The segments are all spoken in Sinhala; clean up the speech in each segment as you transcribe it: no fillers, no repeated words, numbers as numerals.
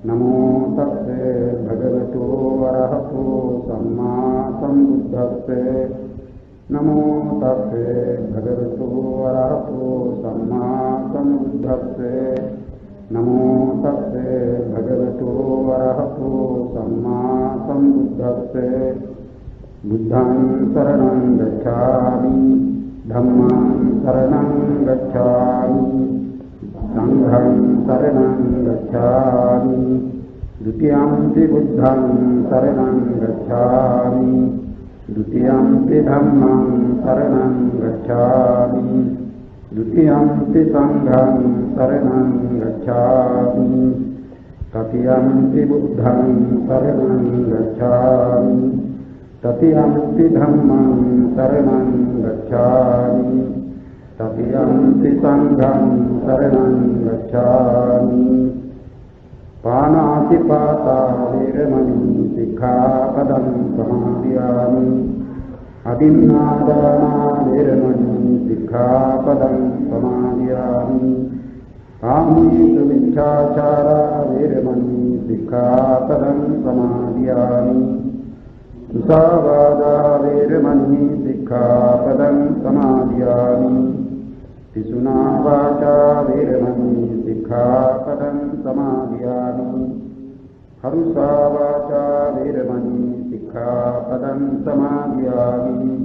नमो तस्से भगवतो अरहतो सम्मा सम्बुद्धस्से नमो तस्से भगवतो अरहतो सम्मा सम्बुद्धस्से नमो तस्से भगवतो अरहतो सम्मा सम्बुद्धस्से बुद्धं शरणं गच्छामि धम्मं शरणं गच्छामि संघं शरणं गच्छामि द्वितीयंपि बुद्धं शरणं गच्छामि द्वितीयंपि धम्मं शरणं गच्छामि द्वितीयंपि संघं शरणं गच्छामि तृतीयंपि बुद्धं शरणं गच्छामि तृतीयंपि धम्मं शरणं गच्छामि तृतीयंपि संघं शरणं गच्छामि पानातिपाता वेरमणि सिक्खापदं समादयामि अदिन्नादाना वेरमणि सिक्खापदं समादयामि कामेषु मिथ्याचारा वेरमणि सिक्खापदं समादयामि मुसावादा वेरमणि सिक्खापदं समादयामि पिशुना वाचा वेरमणि सिक्खापदं समादयामि हरुषा वाचा वेरमणि सिक्खापदं समादयामि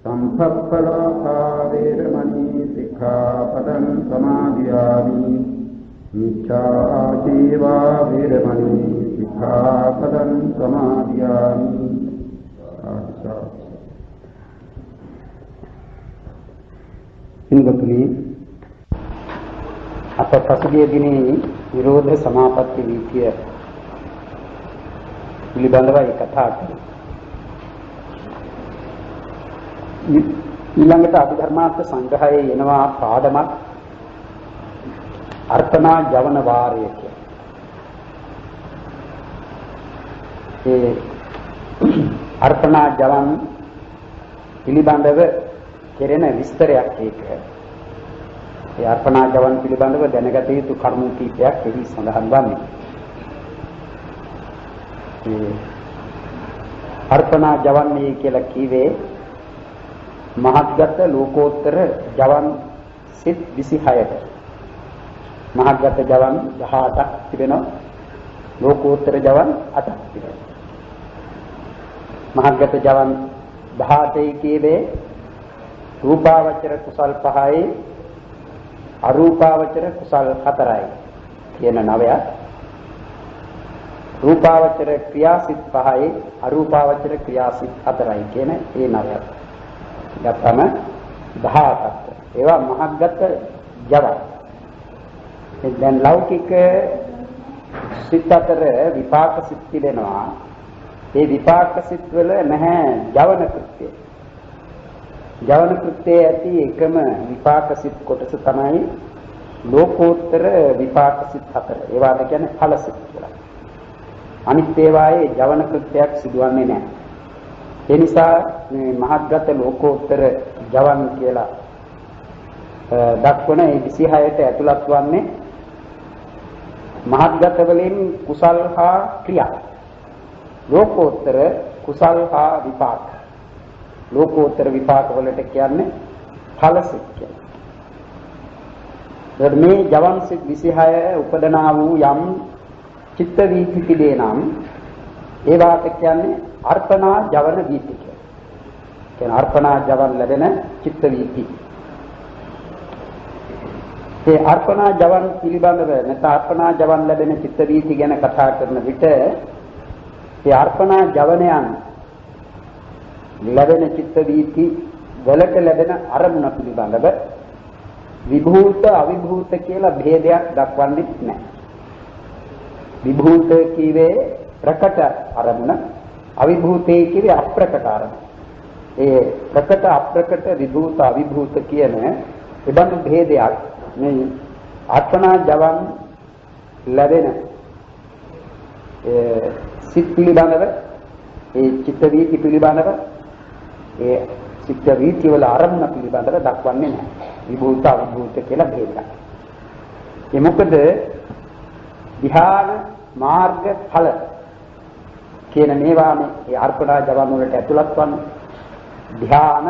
संसप्पलापा वेरमणि सिक्खापदं समादयामि मिथ्याजीवा वेरमणि सिक्खापदं समादयामि හිඟතුනි අප පසුගිය දිනේ විරෝධ සමාපatti වීතිය පිළිබඳවයි කතා කළේ. ඊළඟට අභිධර්මාර්ථ සංග්‍රහයේ එනවා පාඩමක් අර්පණා ජවන වාරය කියලා. ඒ අර්පණා ජවන් පිළිබඳව කෙරෙන විස්තරයක් ඒක. ඒ අර්පණා ජවන් පිළිබඳව දැනගත යුතු කරුණු කීපයක් එහි සඳහන් වන්නේ. ඒ අර්පණා ජවන්නේ කියලා කිව්වේ මහත්ගත ලෝකෝත්තර ජවන් සිත් 26ට. මහත්ගත ජවන් 18ක් තිබෙනවා. ලෝකෝත්තර ජවන් 8ක් තිබෙනවා. මහත්ගත ජවන් 18යි කියවේ රූපාවචර කුසල් 5යි අරූපාවචර කුසල් 4යි කියන නවයක්. රූපාවචර ක්‍රියාසිත 5යි අරූපාවචර ක්‍රියාසිත 4යි කියන ඒ නවයක්. ගත්තම 18ක්. ඒවා මහත්ගත ජවන්. දැන් ලෞකික සිත් අතර විපාක සිත් තිබෙනවා. ඒ විපාක සිත් වල නැහැ ජවන කෘත්‍යය. ජවන කෘත්‍යයේ ඇති එකම විපාක සිත් කොටස තමයි ලෝකෝත්තර විපාක සිත් 4. ඒවාට කියන්නේ ඵල සිත් කියලා. අනිත් ඒවායේ ජවන කෘත්‍යයක් සිදුවන්නේ නැහැ. ඒ නිසා මේ මහත්ගත ලෝකෝත්තර ජවන් කියලා දක්වන මේ 26ට ඇතුළත් වන්නේ මහත්ගත වලින් කුසල් හා ක්‍රියා. ලෝකෝත්තර කුසල් හා විපාක. ලෝකෝත්තර විපාක වලට කියන්නේ ඵල සිත් කියලා. ධර්මයේ ජවන් සිත් 26 උපදනා වූ යම් චිත්ත වීති පිළේ නම් ඒවාට කියන්නේ අර්පණා ජවන වීති කියලා. කියන අර්පණා ජවන් ලැබෙන චිත්ත වීති. ඒ අර්පණා ජවන් පිළිබඳව නැත්නම් අර්පණා ජවන් ලැබෙන චිත්ත වීති ගැන කතා කරන විට ඒ අර්පණා ජවනයන් ලැබෙන චිත්ත වීති වලට ලැබෙන අරමුණ පිළිබඳව විභූත අවිභූත කියලා භේදයක් දක්වන්නේ නැහැ. විභූත කීවේ ප්‍රකට අරමුණ, අවිභූතේ කීවේ අප්‍රකට අරමුණ. ඒ ප්‍රකට අප්‍රකට විභූත අවිභූත කියන ඒබඳු භේදයක් මේ අර්පණා ජවන් ලැබෙන සිත් පිළිබඳව ඒ චිත්ත වීති පිළිබඳව ඒ චිත්ත වීති වල අරමුණ පිළිබඳව දක්වන්නේ නැහැ. විභූත අවිභූත කියලා බෙදලා. ඒ මොකද ධ්‍යාන මාර්ග ඵල කියන මේවානේ ඒ අර්පණා ජවන් වලට ඇතුළත් වන්නේ. ධ්‍යාන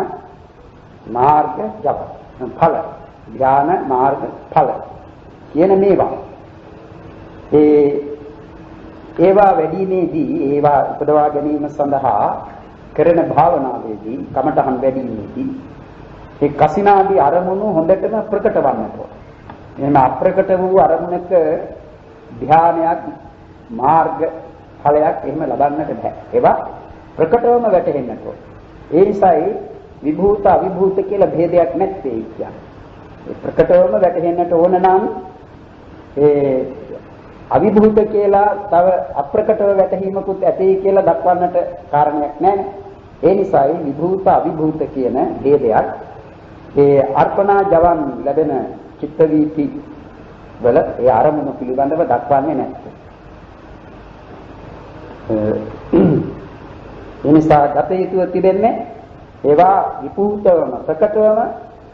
මාර්ග ජප ඵල ධ්‍යාන මාර්ග ඵල කියන මේවා. ඒවා වැඩිමේදී ඒවා උපදවා ගැනීම සඳහා කරන භාවනාවේදී කමඨහන් වැඩිමේදී ඒ කසිනාදී අරමුණු හොඳටම ප්‍රකට වන්නට ඕන. එහෙම අප්‍රකට වූ අරමුණක ධ්‍යානයක් මාර්ග ඵලයක් එහෙම ලබන්නට බෑ. ඒවා ප්‍රකටවම වැටහෙන්නට ඕන. ඒ නිසායි විභූත අවිභූත කියලා භේදයක් නැත්තේ කියන්නේ. ඒ ප්‍රකටවම වැටහෙන්නට ඕන නම් ඒ අවිභූත කියලා තව අප්‍රකටව වැටහීමකුත් ඇතේ කියලා දක්වන්නට කාරණයක් නැහැ. ඒ නිසායි විභූත අවිභූත කියන ભેදයක් ඒ අර්පණා ජවන් ලැබෙන චිත්ත වීති වල ඒ ආරමුණු පිළිබඳව දක්වන්නේ නැහැ. ඒ නිසා ගත යුතුව තිබෙන්නේ ඒවා විපූතවම ප්‍රකටවම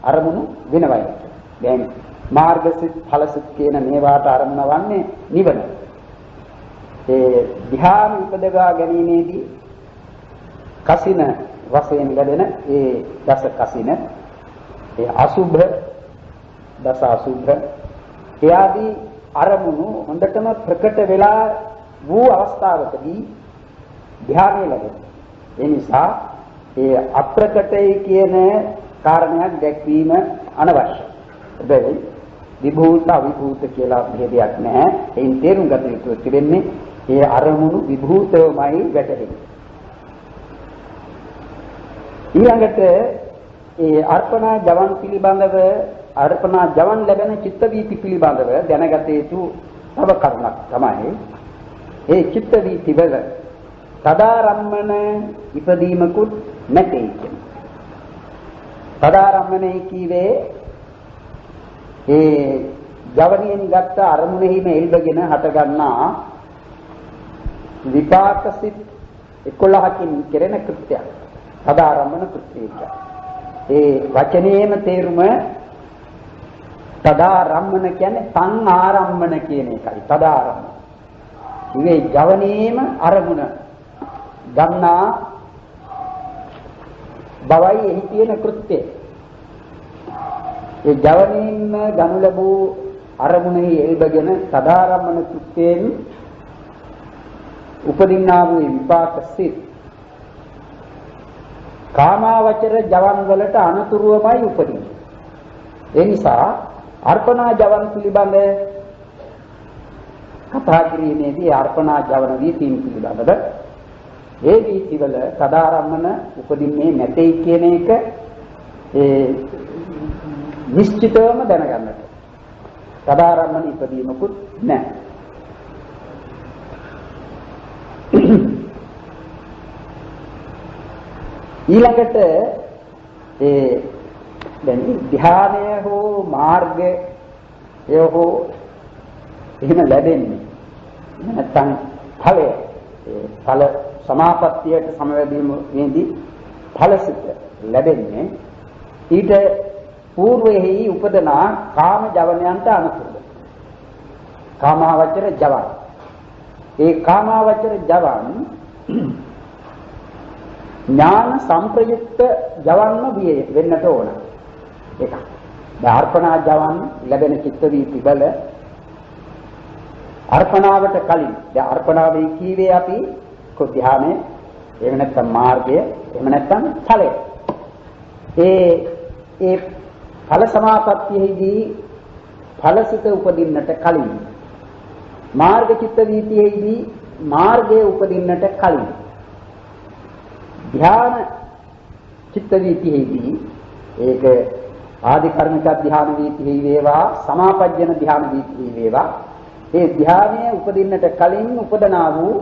අරමුණු වෙනවයි. දැන් මාර්ගසිත ඵලසිත කියන මේවාට අරමුණ වන්නේ නිවන. ඒ ධ්‍යාන උපදවා ගැනීමේදී කසින වශයෙන් ලැබෙන ඒ දස කසින ඒ අසුභ දස අසුභ එයාදී අරමුණු හොඳටම ප්‍රකට වෙලා වූ අවස්ථාවකදී ධ්‍යානෙ ලැබෙනවා. ඒ නිසා ඒ අප්‍රකටයි කියන කාරණයක් දැක්වීම අනවශ්‍යයි. හැබැයි විභූත අවිභූත කියලා භේදයක් නැහැ. එයින් තේරුම් ගත යුතු තිබෙන්නේ ඒ අරමුණු විභූතවමයි වැටහෙන්නේ. ඊළඟට ඒ අර්පණා ජවන් පිළිබඳව අර්පණා ජවන් ලැබෙන චිත්ත වීති පිළිබඳව දැනගත යුතු තව කරුණක් තමයි ඒ චිත්ත වීති වල තදාරම්මන ඉපදීමකුත් නැtei කියන්නේ. තදාරම්මනේ කීවේ ඒ ජවනියෙන් ගත්ත අරමුණෙහිම එල්බගෙන හටගන්නා විපාකසිත 11කින් කෙරෙන කෘත්‍යයක්. තදාරම්මන කෘත්‍යය. ඒ වචනේම තේරුම තදාරම්මන කියන්නේ සංආරම්මන කියන එකයි. තදාරම්මන. මේ ජවනේම අරමුණ ගන්නා බවයි එහි තියෙන කෘත්‍යය. ඒ ජවනේම ගනු ලැබූ අරමුණෙහි එල්බගෙන තදාරම්මන කෘත්‍යයෙන් උපදින්නා වූ විපාක සිත් කාමාවචර ජවන් වලට අනුතුරුවමයි උපදින්නේ. ඒ නිසා අර්පණා ජවන් පිළිබඳ කතා කිරීමේදී අර්පණා ජවන වීතීන් පිළිබඳව ඒ වීතිවල සදාරම්මන උපදින්නේ නැtei කියන එක ඒ නිශ්චිතවම දැනගන්නට. සදාරම්මන ඉදීමකුත් නැහැ. ඊළඟට දැන් ධ්‍යානය හෝ මාර්ගය හෝ එහෙම ලැබෙන්නේ නැත්නම් ඵලය ඵල සමාපත්තියට සමවැදීමේදී ඵලසිත ලැබෙන්නේ ඊට పూర్වෙහි උපදනා කාම ජවනයන්ට අනුකූලව කාමාවචර ජවන් ඒ කාමාවචර ජවන් ඥාන සංප්‍රයුක්ත ජවන්ම වෙන්නට ඕන. ඒක. අර්පණා ජවන් ලැබෙන චිත්ත වීති බල අර්පණාවට කලින් දැන් අර්පණාවේ කීවේ අපි ධ්‍යානය එහෙම නැත්නම් මාර්ගය එහෙම නැත්නම් ඵලය. ඒ ඵල සමාපත්තියේදී ඵලසිත උපදින්නට කලින් මාර්ග චිත්ත වීතියේදී මාර්ගය උපදින්නට කලින් ධ්‍යාන චිත්ත වීතියේදී ඒක ආදි කර්මික ධ්‍යාන වීතියෙහි වේවා සමාපජ්ජන ධ්‍යාන වීතියෙහි වේවා ඒ ධ්‍යානය උපදින්නට කලින් උපදනා වූ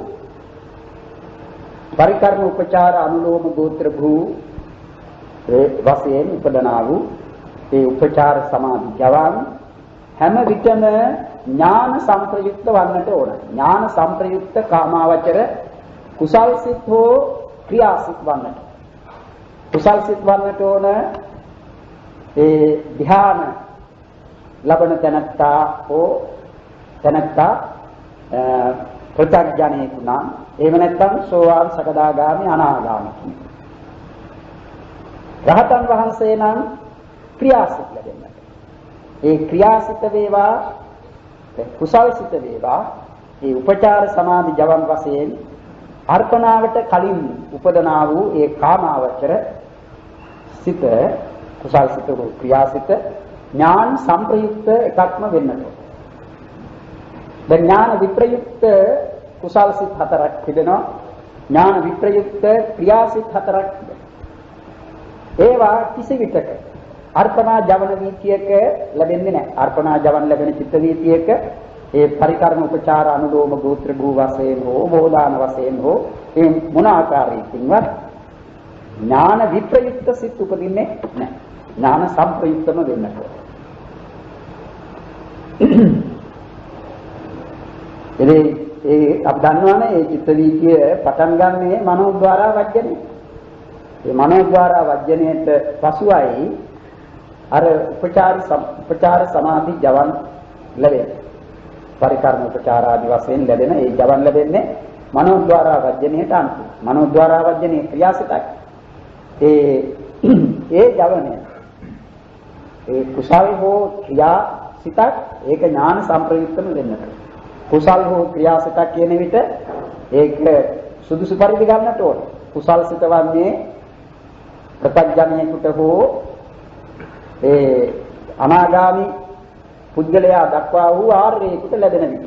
පරිකර්ම උපචාර අනුලෝම ගෝත්‍ර භූ වශයෙන් උපදනා වූ ඒ උපචාර සමාධි ජවන් හැම විටම ඥාන සංප්‍රයුක්ත වන්නට ඕන. ඥාන සංප්‍රයුක්ත කාමාවචර කුසල් සිත් හෝ ක්‍රියාසිත වන්නට. කුසල් සිත් වන්නට ඕන ඒ ධ්‍යාන ලබන තැනත්තා හෝ තැනත්තා පෘථග්ජනෙකු නම් එහෙම නැත්නම් සෝවාන් සකදාගාමි අනාගාමි කියන. රහතන් වහන්සේ නම් ක්‍රියාසිත ලැබෙනවා. ඒ ක්‍රියාසිත වේවා කුසල්සිත වේවා ඒ උපචාර සමාධි ජවන් වශයෙන් අර්පණාවට කලින් උපදනා වූ ඒ කාමාවචර සිත කුසල්සිත වූ ක්‍රියාසිත ඥාන සංප්‍රයුක්ත එකක්ම වෙන්නට. දැන් ඥාන විප්‍රයුක්ත කුසල්සිත හතරක් තිබෙනවා. ඥාන විප්‍රයුක්ත ක්‍රියාසිත හතරක් තිබෙනවා. ඒවා කිසි විටක අර්පණා ජවන වීතියක ලැබෙන්නේ නැහැ. අර්පණා ජවන් ලැබෙන චිත්ත වීතියක ඒ පරිකර්ම උපචාර අනුලෝම ගෝත්‍ර භූ වශයෙන් හෝ බෝධාන වශයෙන් හෝ ඒ මොන ආකාරයකින්වත් ඥාන විප්‍රයුක්ත සිත් උපදින්නේ නැහැ. ඥාන සම්ප්‍රයුක්තම වෙන්නට. ඒ අප දන්නවනේ මේ චිත්ත වීතිය පටන් ගන්නේ මනෝද්වාරා වජ්ජනේ. මේ මනෝද්වාරා වජ්ජනයේට පසුයි අර උපචාර සමාධි ජවන් ලැබෙන්නේ. පරිකර්ම උපචාර ආදි වශයෙන් ලැබෙන ඒ ජවන් ලැබෙන්නේ මනෝද්වාරා වජ්ජනයට අනුව. මනෝද්වාරා වජ්ජනේ ක්‍රියාසිතක්. ඒ ජවනය ඒ කුසල් හෝ ක්‍රියාසිතක් ඒක ඥාන සම්ප්‍රයුක්තම වෙන්නට. කුසල් හෝ ක්‍රියාසිතක් කියන විට ඒක සුදුසු පරිදි ගන්නට ඕන. කුසල් සිත වන්නේ ප්‍රත්‍යඥයෙකුට හෝ ඒ අනාගාමි පුද්ගලයා දක්වා වූ ආර්යයෙකුට ලැබෙන විට.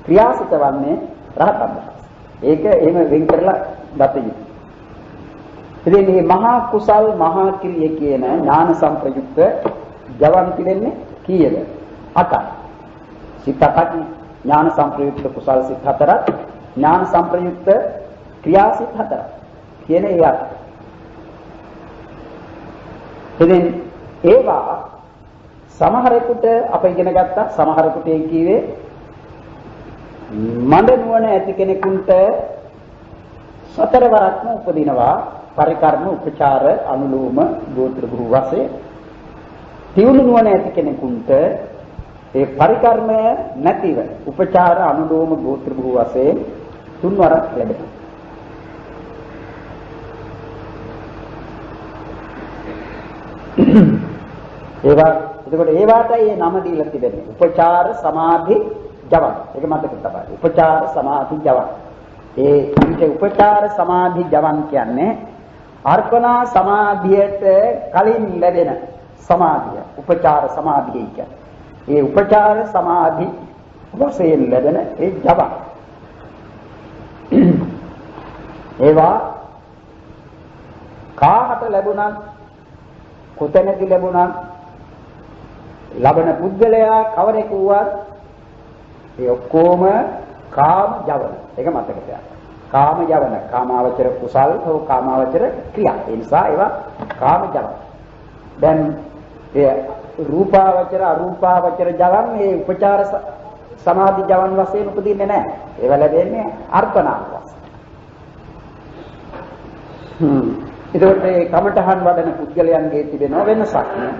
ක්‍රියාසිත වන්නේ රහතන් වහන්සේ. ඒක එහෙම වෙන් කරලා ගත යුතුයි. ඉතින් මේ මහා කුසල් මහා ක්‍රිය කියන ඥාන සම්ප්‍රයුක්ත ජවන් පිළිෙන්නේ කීයද? 8යි. සිත 8යි. ඥාන සම්ප්‍රයුක්ත කුසල් සිත 4ක්, ඥාන සම්ප්‍රයුක්ත ක්‍රියා සිත 4ක්. කියන ඒවා. ඉතින් ඒවා සමහරෙකුට අප ඉගෙන ගත්තා සමහරෙකුට ඒ කීවේ මන්ද නුවණ ඇති කෙනෙකුට සතර වරක්ම උපදිනවා පරිකර්ම උපචාර අනුලෝම ගෝත්‍ර ගුරු වශයෙන්. තියුණු නුවණ ඇති කෙනෙකුට ඒ පරිකර්ම නැතිව උපචාර අනුලෝම ගෝත්‍ර ගුරු වශයෙන් තුන් වරක් ලැබෙනවා. එතකොට ඒවාටයි මේ නම දීලා තිබෙන්නේ. උපචාර සමාධි ජවන්. ඒක මතක තබන්න. උපචාර සමාධි ජවන්. ඒ විදිහට උපචාර සමාධි ජවන් කියන්නේ අර්පණා සමාධියට කලින් ලැබෙන සමාධිය. උපචාර සමාධිය කියන්නේ. ඒ උපචාර සමාධි වශයෙන් ලැබෙන ඒ ජවන්. ඒවා කාහට ලැබුණත් කොතැනදී ලැබුණත් ලබන පුද්ගලයා කවරෙකු වුවත් ඒ ඔක්කොම කාම ජවන. ඒක මතක තියාගන්න. කාම ජවන, කාමාවචර කුසල් හෝ කාමාවචර ක්‍රියා. ඒ නිසා ඒවා කාම ජවන. දැන් ඒ රූපාවචර අරූපාවචර ජවන් මේ උපචාර සමාධි ජවන් වශයෙන් උපදින්නේ නැහැ. ඒවා ලැබෙන්නේ අර්පණා වශයෙන්. ඒකට මේ කමඨහන් වඩන පුද්ගලයන්ගේ තිබෙන වෙනසක් නේ.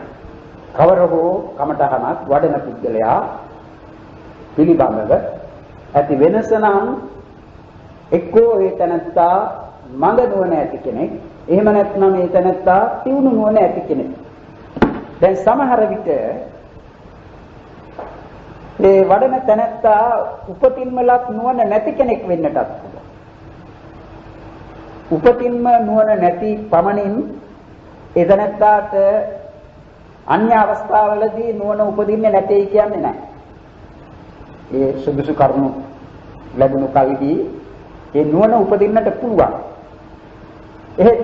කවර හෝ කමඨහනක් වඩන පුද්ගලයා පිළිබඳව ඇති වෙනස නම් එක්කෝ ඒ තනත්තා මඟ නුවණ ඇති කෙනෙක්, එහෙම නැත්නම් ඒ තනත්තා තියුණු නුවණ ඇති කෙනෙක්. දැන් සමහර විට මේ වඩන තනත්තා උපතින්මලක් නුවණ නැති කෙනෙක් වෙන්නටත් පුළුවන්. උපතින්ම නුවණ නැති පමණින් ඒ තනත්තාට අන්‍ය අවස්ථාවලදී නුවණ උපදින්නේ නැtei කියන්නේ නැහැ. ඒ සුදුසු කරුණු ලැබුණු කලදී ඒ නුවණ උපදින්නට පුළුවන්. ඒ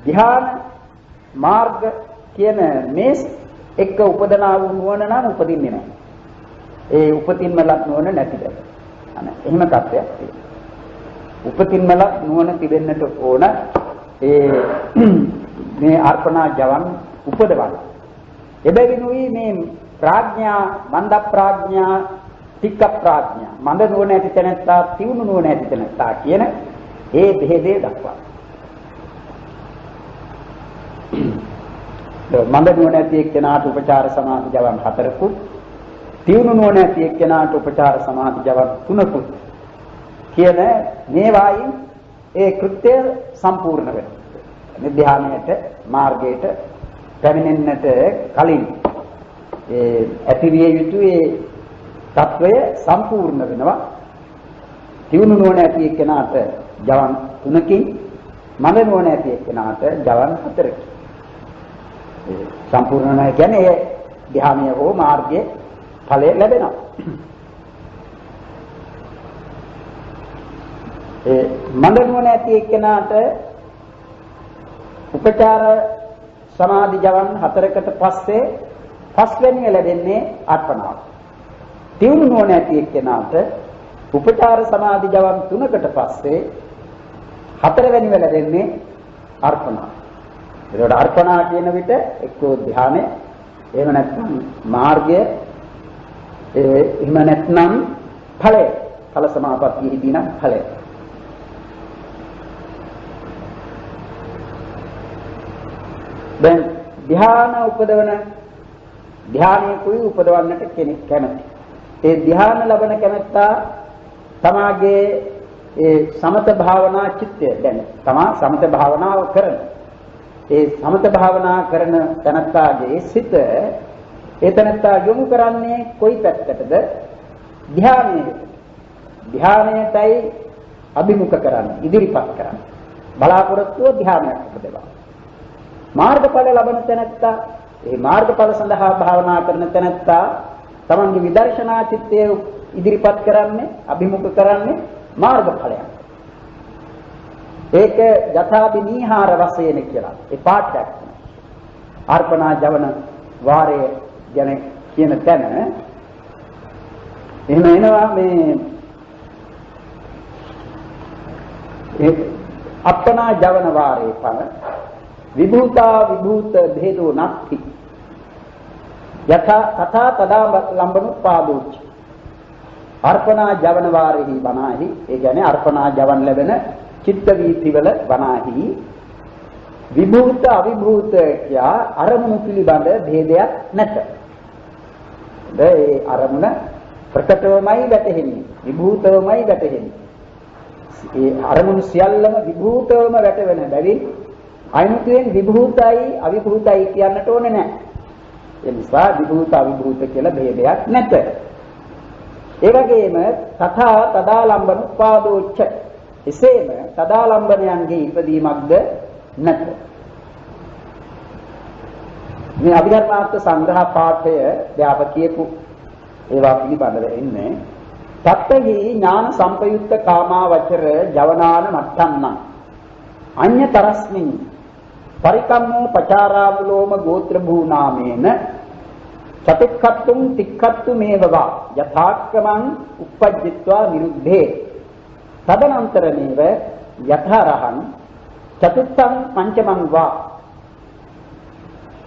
ධ්‍යාන මාර්ග කියන මේ එක්ක උපදනා වූ නුවණ නම් උපදින්නේ නැහැ. ඒ උපතින්මලක් නුවණ නැති බව. එහෙම තත්ත්වයක් තියෙනවා. උපතින්මලක් නුවණ තිබෙන්නට ඕන මේ අර්පණා ජවන් උපදවන්න. එබැවිනුයි මේ ප්‍රඥා, මන්ද ප්‍රඥා, තික්ක ප්‍රඥා, මන්ද නුවණ ඇති තැනැත්තා, තියුණු නුවණ ඇති තැනැත්තා කියන ඒ බෙහෙදේ දක්වනවා. මන්ද නුවණ ඇති එක්කෙනාට උපචාර සමාධි ජවන් 4කුත්, තියුණු නොනැති එක්කෙනාට උපචාර සමාධි ජවන් තුනකුත් කියන මේවායින් ඒ කෘත්‍ය සම්පූර්ණ වෙනවා. මේ ධ්‍යානයට මාර්ගයට පැමිණෙන්නට කලින් ඒ ඇතිවිය යුතු ඒ తත්වය සම්පූර්ණ වෙනවා. තියුණු නොනැති එක්කෙනාට ජවන් 3කින්, මඳ නොනැති එක්කෙනාට ජවන් 4කින්. ඒ සම්පූර්ණ නැහැ කියන්නේ ඒ ධ්‍යානය හෝ මාර්ගයේ ඵලය ලැබෙනවා. ඒ මඳ නොනැති එක්කෙනාට උපචාර සමාධි ජවන් 4කට පස්සේ පස්වෙනිය ලැබෙන්නේ අර්පණාව. තියුණු නොනැති එක්කෙනාට උපචාර සමාධි ජවන් 3කට පස්සේ 4වෙනිව ලැබෙන්නේ අර්පණාව. ඒකට අර්පණා කියන විට එක්කෝ ධ්‍යානෙ, එහෙම නැත්නම් මාර්ගය, එහෙම නැත්නම් ඵලය. ඵල සමාපත්තියේදී නම් ඵලය. දැන් ධ්‍යාන උපදවන ධ්‍යානයකුයි උපදවන්නට කෙනෙක් කැමති. ඒ ධ්‍යාන ලබන කැමැත්තා තමාගේ ඒ සමත භාවනා චිත්තය දැන් තමා සමත භාවනාව කරන. ඒ සමත භාවනා කරන තැනැත්තාගේ සිත ඒ තැනැත්තා යොමු කරන්නේ කොයි පැත්තටද? ධ්‍යානයට. ධ්‍යානයටයි අභිමුඛ කරන්නේ, ඉදිරිපත් කරන්නේ. බලාපොරොත්තුව ධ්‍යානයක් උපදවනවා. මාර්ගඵල ලබන තැනැත්තා, ඒ මාර්ගඵල සඳහා භාවනා කරන තැනැත්තා තමන්ගේ විදර්ශනා චිත්තය ඉදිරිපත් කරන්නේ, අභිමුඛ කරන්නේ මාර්ගඵලයක්. ඒක යථාභිනීහාර වශයෙන් කියලා. ඒ පාඨයක්. අර්පණා ජවන වාරය ගැන කියන තැන එහෙම එනවා මේ ඒ අප්පනා ජවන වාරේ පන විභූතා විභූත භේදෝ නැති යථා කථා තදා ලම්බනුපාදෝච අර්පණා ජවන වාරෙහි බණාහි. ඒ කියන්නේ අර්පණා ජවන් ලැබෙන චිත්ත වීතිවල බණාහි විභූත අවිභූත කියා අරමුණු පිළිබඳ භේදයක් නැත. ඒ අරමුණ ප්‍රකටවමයි වැටහෙන්නේ, විභූතවමයි වැටහෙන්නේ. ඒ අරමුණු සියල්ලම විභූතවම වැටවෙන බැවින් අයිමුතුෙන් විභූතයි අවිභූතයි කියන්නට ඕනේ නැහැ. ඒ නිසා විභූත අවිභූත කියලා ભેදයක් නැත. ඒ වගේම තථා තදාලම්බන උපාදෝච්ච එසේම තදාලම්බනයන්ගේ ඉපදීමක්ද නැත. මේ අභිධර්මාර්ථ සංග්‍රහ පාඨය දැන් අප කියපු ඒවා පිළිබඳව එන්නේ තත්ත්‍යෙහි ඥාන සම්පයුක්ත කාමාවචර ජවනාන මට්ඨම්නම් අඤ්‍යතරස්මින් පරිකම්මෝ පචාරාවලෝම ගෝත්‍ර භූනාමේන චතුක්ඛත්තුම් තික්ඛත්තුමේවවා යථාක්කමං uppajjitva niruddhe තදනන්තරමේව යථාරහං චතුත්තං පංචමං වා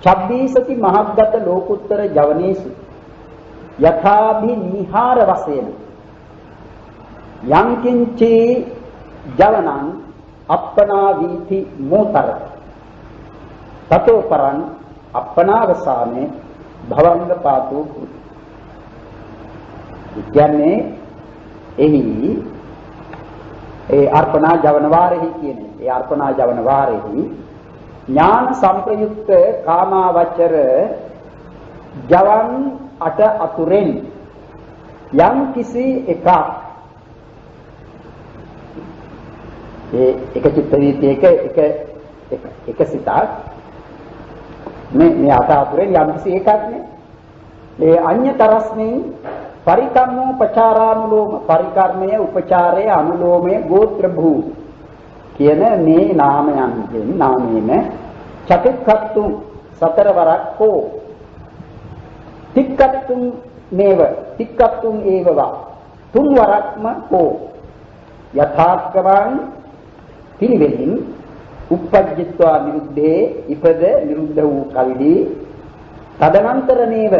චබ්බීසති මහග්ගත ලෝකුත්තර ජවනේසු යථාභිනිහාර වශයෙන් යං කිංචි ජවනං අප්පනා වීති මෝතර තතෝ පරං අප්පනාවසානේ භවංග පාතෝ කියන්නේ එහි ඒ අර්පණා ජවන වාරෙහි කියන්නේ ඒ අර්පණා ජවන වාරෙහි ඥාන සංප්‍රයුක්ත කාමාවචර ජවන් අට අතුරෙන් යම් කිසි එකක් ඒ එක චිත්ත වීතියක එක සිතක් මේ අට අතුරෙන් යම් කිසි එකක් නේ ඒ අඤ්‍යතරස්මින් පරිකම්මෝ පචාරානුලෝම පරිකර්මය උපචාරය අනුලෝමය ගෝත්‍ර භූ කියන මේ නාමයන්ගෙන් නාමයෙන් චතුක්ඛත්තු සතර වරක් හෝ තික්ඛත්තුම් මේව තික්ඛත්තුම් ඒවවා තුන් වරක්ම හෝ යථාක්කමං පිළිවෙලින් uppajjitva niruddhe ඉපද නිරුද්ධ වූ කල්හි තදනන්තර නේව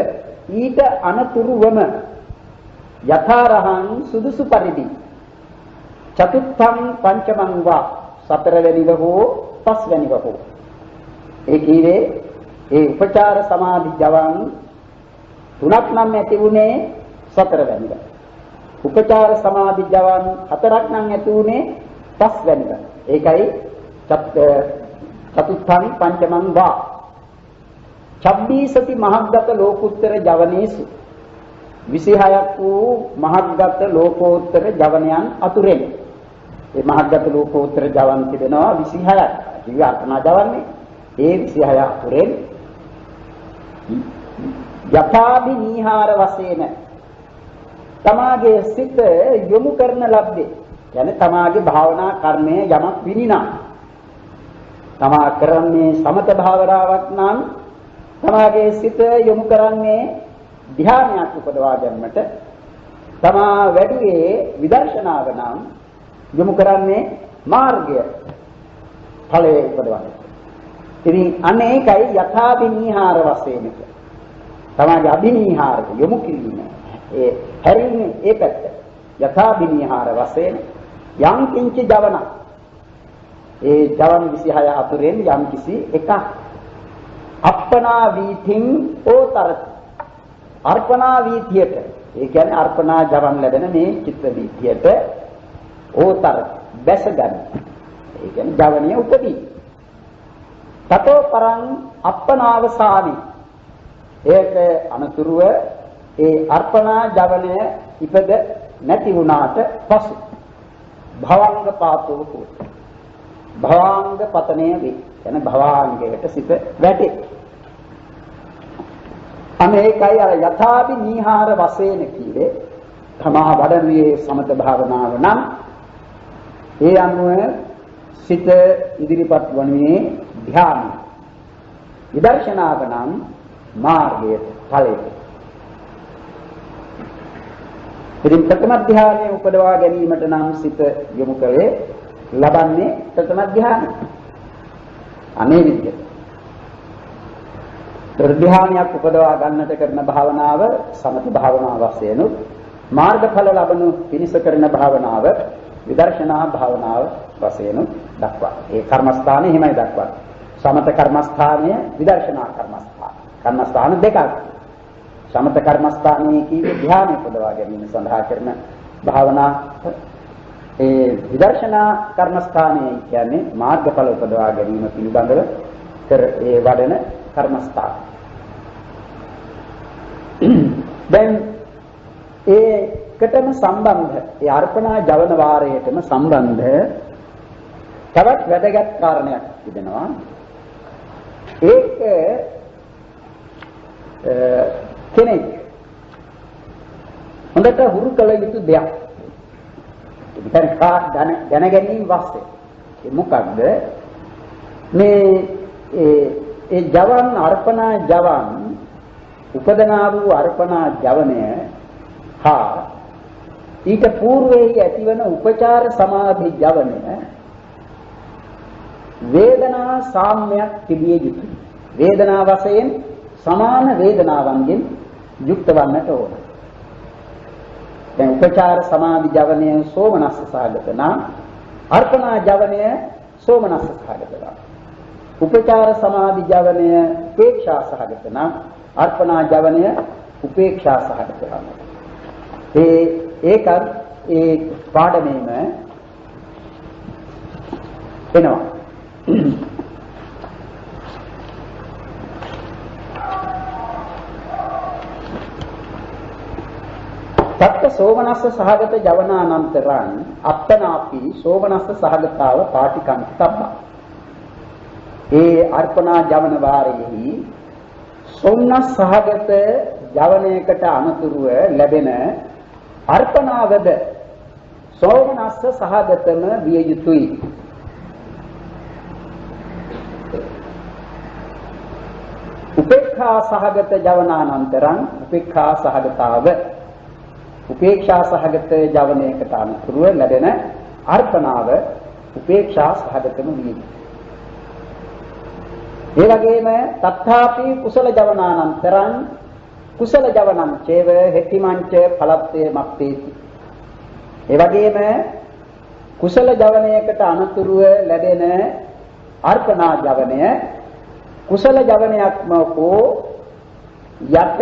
ඊට අනතුරුවම යථාරහං සුදුසු පරිදි චතුත්ථං පංචමං වා සතරවැනිව හෝ පස්වැනිව හෝ ඒ කීවේ ඒ උපචාර සමාධි ජවන් තුනක් නම් ඇති වුණේ සතරවැනිදා. උපචාර සමාධි ජවන් හතරක් නම් ඇති වුණේ පස්වැනිදා. ඒකයි චතුත්ථං පංචමං වා චබ්බීසති මහග්ගත ලෝකුත්තර ජවනේසු 26ක් වූ මහග්ගත ලෝකෝත්තර ජවනයන් අතුරෙන් මේ මහග්ගත ලෝකෝත්තර ජවන් තිබෙනවා 26ක්. කිව්ව අර්ථනා ජවන්නේ ඒ 26 අතුරෙන් යථාභි නීහාර වශයෙන් තමාගේ සිත යොමු කරන ලද්දේ කියන්නේ තමාගේ භාවනා කර්මය යමක් විනිනා තමා කරන්නේ සමත භාවනාවක් නම් තමාගේ සිත යොමු කරන්නේ ධ්‍යානයක් උපදවා ගැනීමට තමා වැඩිවේ විදර්ශනාව නම් යොමු කරන්නේ මාර්ගය ඵලයේ උපදවන්නේ. ඉතින් අනේකයි යථාභිනීහාර වශයෙන් තමාගේ අභිනීහාර යොමු කිරීම ඒ හැරින්නේ ඒකට යථාභිනීහාර වශයෙන් යම් කිංචි ජවන ඒ ජවන් 26 අතුරෙන් යම් කිසි එකක් අප්පනා වීතින් ඕතරති අර්පණා වීතියට ඒ කියන්නේ අර්පණා ජවන් ලැබෙන මේ චිත්ත වීතියට ඕතරති බැස ගන්න. ඒ කියන්නේ ජවනිය උපදී. තතෝ පරං අප්පනාවසානි ඒක අනතුරුව ඒ අර්පණා ජවනය ඉපද නැති වුණාට පසු භවංග පාතෝ හොත භවාංග පතනය වේ. කියන්නේ භවාංගයට සිත වැටේ. අනේකයි අර යථාභි නීහාර වශයෙන් කීවේ තමා වඩන්නේ සමත භාවනාව නම් ඒ අනුව සිත ඉදිරිපත් වන්නේ ධ්‍යාන. විදර්ශනාව නම් මාර්ගයේ ඵලයට. ඉතින් ප්‍රථම ධ්‍යානයේ උපදවා ගැනීමට නම් සිත යොමු කළේ ලබන්නේ ප්‍රථම ධ්‍යානය. අනේ විදිහට. ධ්‍යානයක් උපදවා ගන්නට කරන භාවනාව සමත භාවනාව වශයෙන් මාර්ගඵල ලබනු පිණිස කරන භාවනාව විදර්ශනා භාවනාව වශයෙන් දක්වා. ඒ කර්මස්ථානේ හිමයි දක්වා. සමත කර්මස්ථානය විදර්ශනා කර්මස්ථාන. කර්මස්ථාන දෙකක්. සමත කර්මස්ථානයේ කීවේ ධ්‍යාන උපදවා ගැනීම සඳහා කරන භාවනා ඒ විදර්ශනා කර්මස්ථානයේ කියන්නේ මාර්ගඵල උපදවා ගැනීම පිළිබඳව කර ඒ වඩන කර්මස්ථාන. දැන් ඒකටම සම්බන්ධ ඒ අර්පණා ජවන වාරයටම සම්බන්ධ තවත් වැදගත් කාරණයක් තිබෙනවා. ඒක කෙනෙක් හොඳට හුරු කළ යුතු දෙයක්. දැන ගැනීම වස්සේ. ඒ මොකක්ද? මේ ඒ ජවන් අර්පණා ජවන් උපදනා වූ අර්පණා ජවනය හා ඊට పూర్වයේ ඇතිවන උපචාර සමාධි ජවනය වේදනා සාම්‍යයක් තිබිය යුතුයි. වේදනා වශයෙන් සමාන වේදනාවන්ගෙන් යුක්ත වන්නට ඕන. දැන් උපචාර සමාධි ජවනය සෝමනස්ස සහගත නම් අර්පණා ජවනය සෝමනස්ස සහගත නම් උපචාර සමාධි ජවනය උපේක්ෂා සහගත නම් අර්පණා ජවනය උපේක්ෂා සහගත නම් ඒකත් ඒ පාඩමේම එනවා. තත්ත සෝමනස්ස සහගත ජවනානන්තරං අප්පනාපි සෝමනස්ස සහගතාව පාටිකංතබ්බා. ඒ අර්පණා ජවන වාරයේහි සෝමනස්ස සහගත ජවනයකට අනුතුරුව ලැබෙන අර්පණාවද සෝමනස්ස සහගතම විය යුතුයි. උපේක්ඛා සහගත ජවනානන්තරං උපේක්ඛා සහගතාව උපේක්ෂා සහගත ජවනයකට අනුතුරුව ලැබෙන අර්පණාව උපේක්ෂා සහගතම විය යුතුයි. ඒ වගේම තත්ථාපි කුසල ජවනානන්තරං කුසල ජවනං චේව හෙතිමංච ඵලත්තේ මත්තේති. ඒ වගේම කුසල ජවනයකට අනුතුරුව ලැබෙන අර්පණා ජවනය කුසල ජවනයක්ම හෝ යට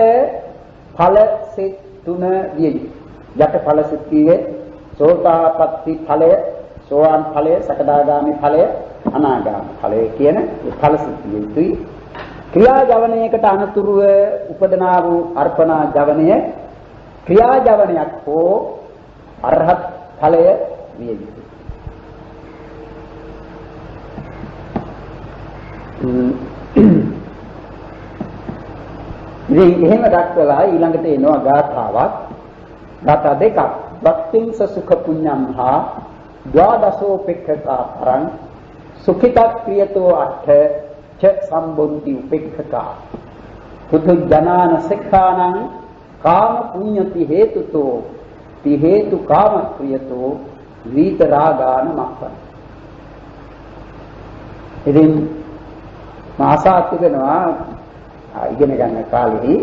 ඵල සිත් තුන විය යුතුයි. යට ඵල සිත් කියේ සෝතාපට්ටි ඵලය, සෝවාන් ඵලය, සකදාගාමි ඵලය, අනාගාමි ඵලය කියන ඵල සිත් විය යුතුයි. ක්‍රියා ජවනයකට අනතුරුව උපදනා වූ අර්පණා ජවනය ක්‍රියා ජවනයක් හෝ අරහත් ඵලය විය යුතුයි. ඉතින් එහෙම දක්වලා ඊළඟට එනවා ගාථාවක්. ගාථා දෙකක්. වක්තිංස සුඛ පුඤ්ඤම් හා ද්වාදසෝපේක්ඛකා පරං සුඛිතා ක්‍රියතෝ අට්ඨ ච සම්බුද්ධි උපේක්ඛකා පුතු ජනාන සක්ඛානං කාම පුඤ්ඤති හේතුතෝ ති හේතු කාම ක්‍රියතෝ විත රාගාන මක්ඛන. ඉතින් මාසාත් වෙනවා ඉගෙන ගන්න කාලෙදී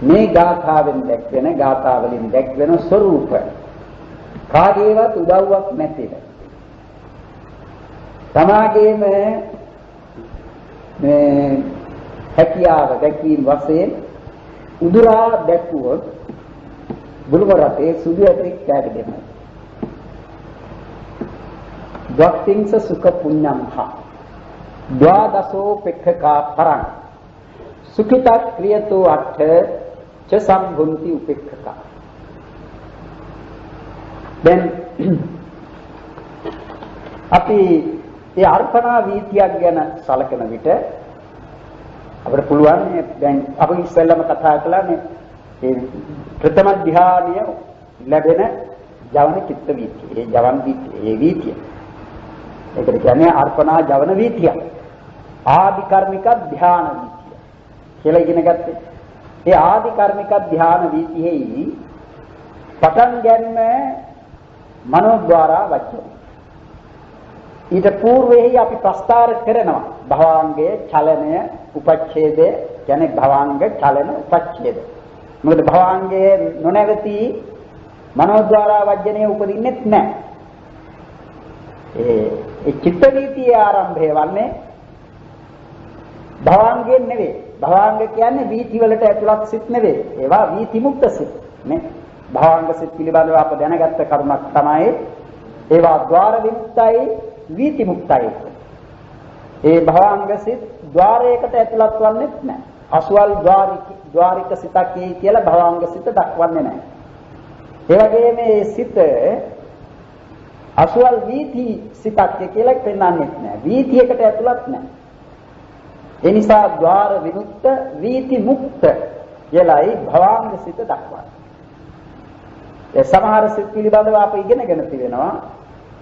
මේ ගාථාවෙන් දැක්වෙන ගාථාවලින් දැක්වෙන ස්වરૂප කාගේවත් උදව්වක් නැතිව තමාගේම මේ හැකියාව දැකීම වශයෙන් උදුරා දැක්වුවොත් බුදුම රටේ සුදු ඇතෙක් කෑට දෙනවා. ද්වක්තිංස සුඛ පුඤ්ඤම් හා ද්වාදසෝ පෙක්ඛකා පරං සුඛිතා ක්‍රියතෝ අට්ඨ ච සම්බුද්ධි උපේක්ඛකා. දැන් අපි ඒ අර්පණා වීතියක් ගැන සලකන විට අපිට පුළුවන් දැන් අපි ඉස්සෙල්ලාම කතා කළානේ ඒ ප්‍රථම ධ්‍යානය ලැබෙන ජවන චිත්ත වීතිය. ඒ ජවන් වීතිය, ඒ වීතිය. ඒකට කියන්නේ අර්පණා ජවන වීතිය. ආදි කර්මික ධ්‍යාන වීතිය කියලා ඉගෙන ගත්තේ. ඒ ආදි කර්මික ධ්‍යාන වීතියෙහි පටන් ගැනීම මනෝද්වාරා වචන. ඊට పూర్වෙහි අපි ප්‍රස්තාර කරනවා භවාංගයේ චලනය උපච්ඡේදය කියන්නේ භවාංග චලන උපච්ඡේද. මොකද භවාංගයේ නොනැවති මනෝද්වාරා වජ්ජනයේ උපදින්නෙත් නැහැ. ඒ චිත්ත වීතියේ ආරම්භය වන්නේ භවාංගයෙන් නෙවෙයි. භවාංග කියන්නේ වීති වලට ඇතුළත් සිත් නෙවෙයි. ඒවා වීති මුක්ත සිත් නේ. භවාංග සිත් පිළිබඳව අප දැනගත්ත කරුණක් තමයි ඒවා ద్వාර විමුක්තයි වීති මුක්තයි. ඒ භවාංග සිත් ద్వාරයකට ඇතුළත් වන්නේත් නැහැ. අසුවල් ద్వාරික සිතක් කියලා භවාංග සිත දක්වන්නේ නැහැ. ඒ වගේම මේ සිත අසුවල් වීති සිතක් කියලා පෙන්වන්නේත් නැහැ. වීතියකට ඇතුළත් නැහැ. ඒ නිසා ద్వාර විමුක්ත වීති මුක්ත කියලායි භවාංග සිත දක්වන්නේ. ඒ සමහර සිත් පිළිබඳව අප ඉගෙනගෙන තිබෙනවා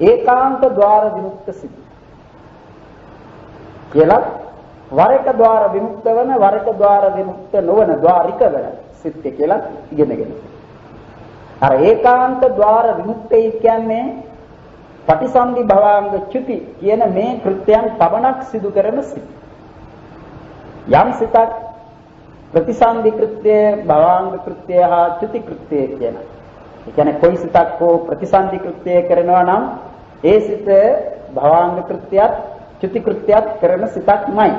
ඒකාන්ත ద్వාර විමුක්ත සිත් කියලා වර එක ద్వාර විමුක්ත වන වර එක ద్వාර විමුක්ත නොවන ద్వාරික වන සිත් කියලා ඉගෙනගෙන. අර ඒකාන්ත ద్వාර විමුක්තයි කියන්නේ පටිසන්ධි භවාංග චුති කියන මේ කෘත්‍යයන් පමණක් සිදු කරන සිත්. යම් සිතක් ප්‍රතිසන්ධි කෘත්‍ය භවාංග කෘත්‍ය හා චුති කෘත්‍ය කියන. ඒ කියන්නේ කොයි සිතක් හෝ ප්‍රතිසන්ධි කෘත්‍ය කරනවා නම් ඒ සිත භවාංග කෘත්‍යයත් චුති කෘත්‍යයත් කරන සිතක්මයි.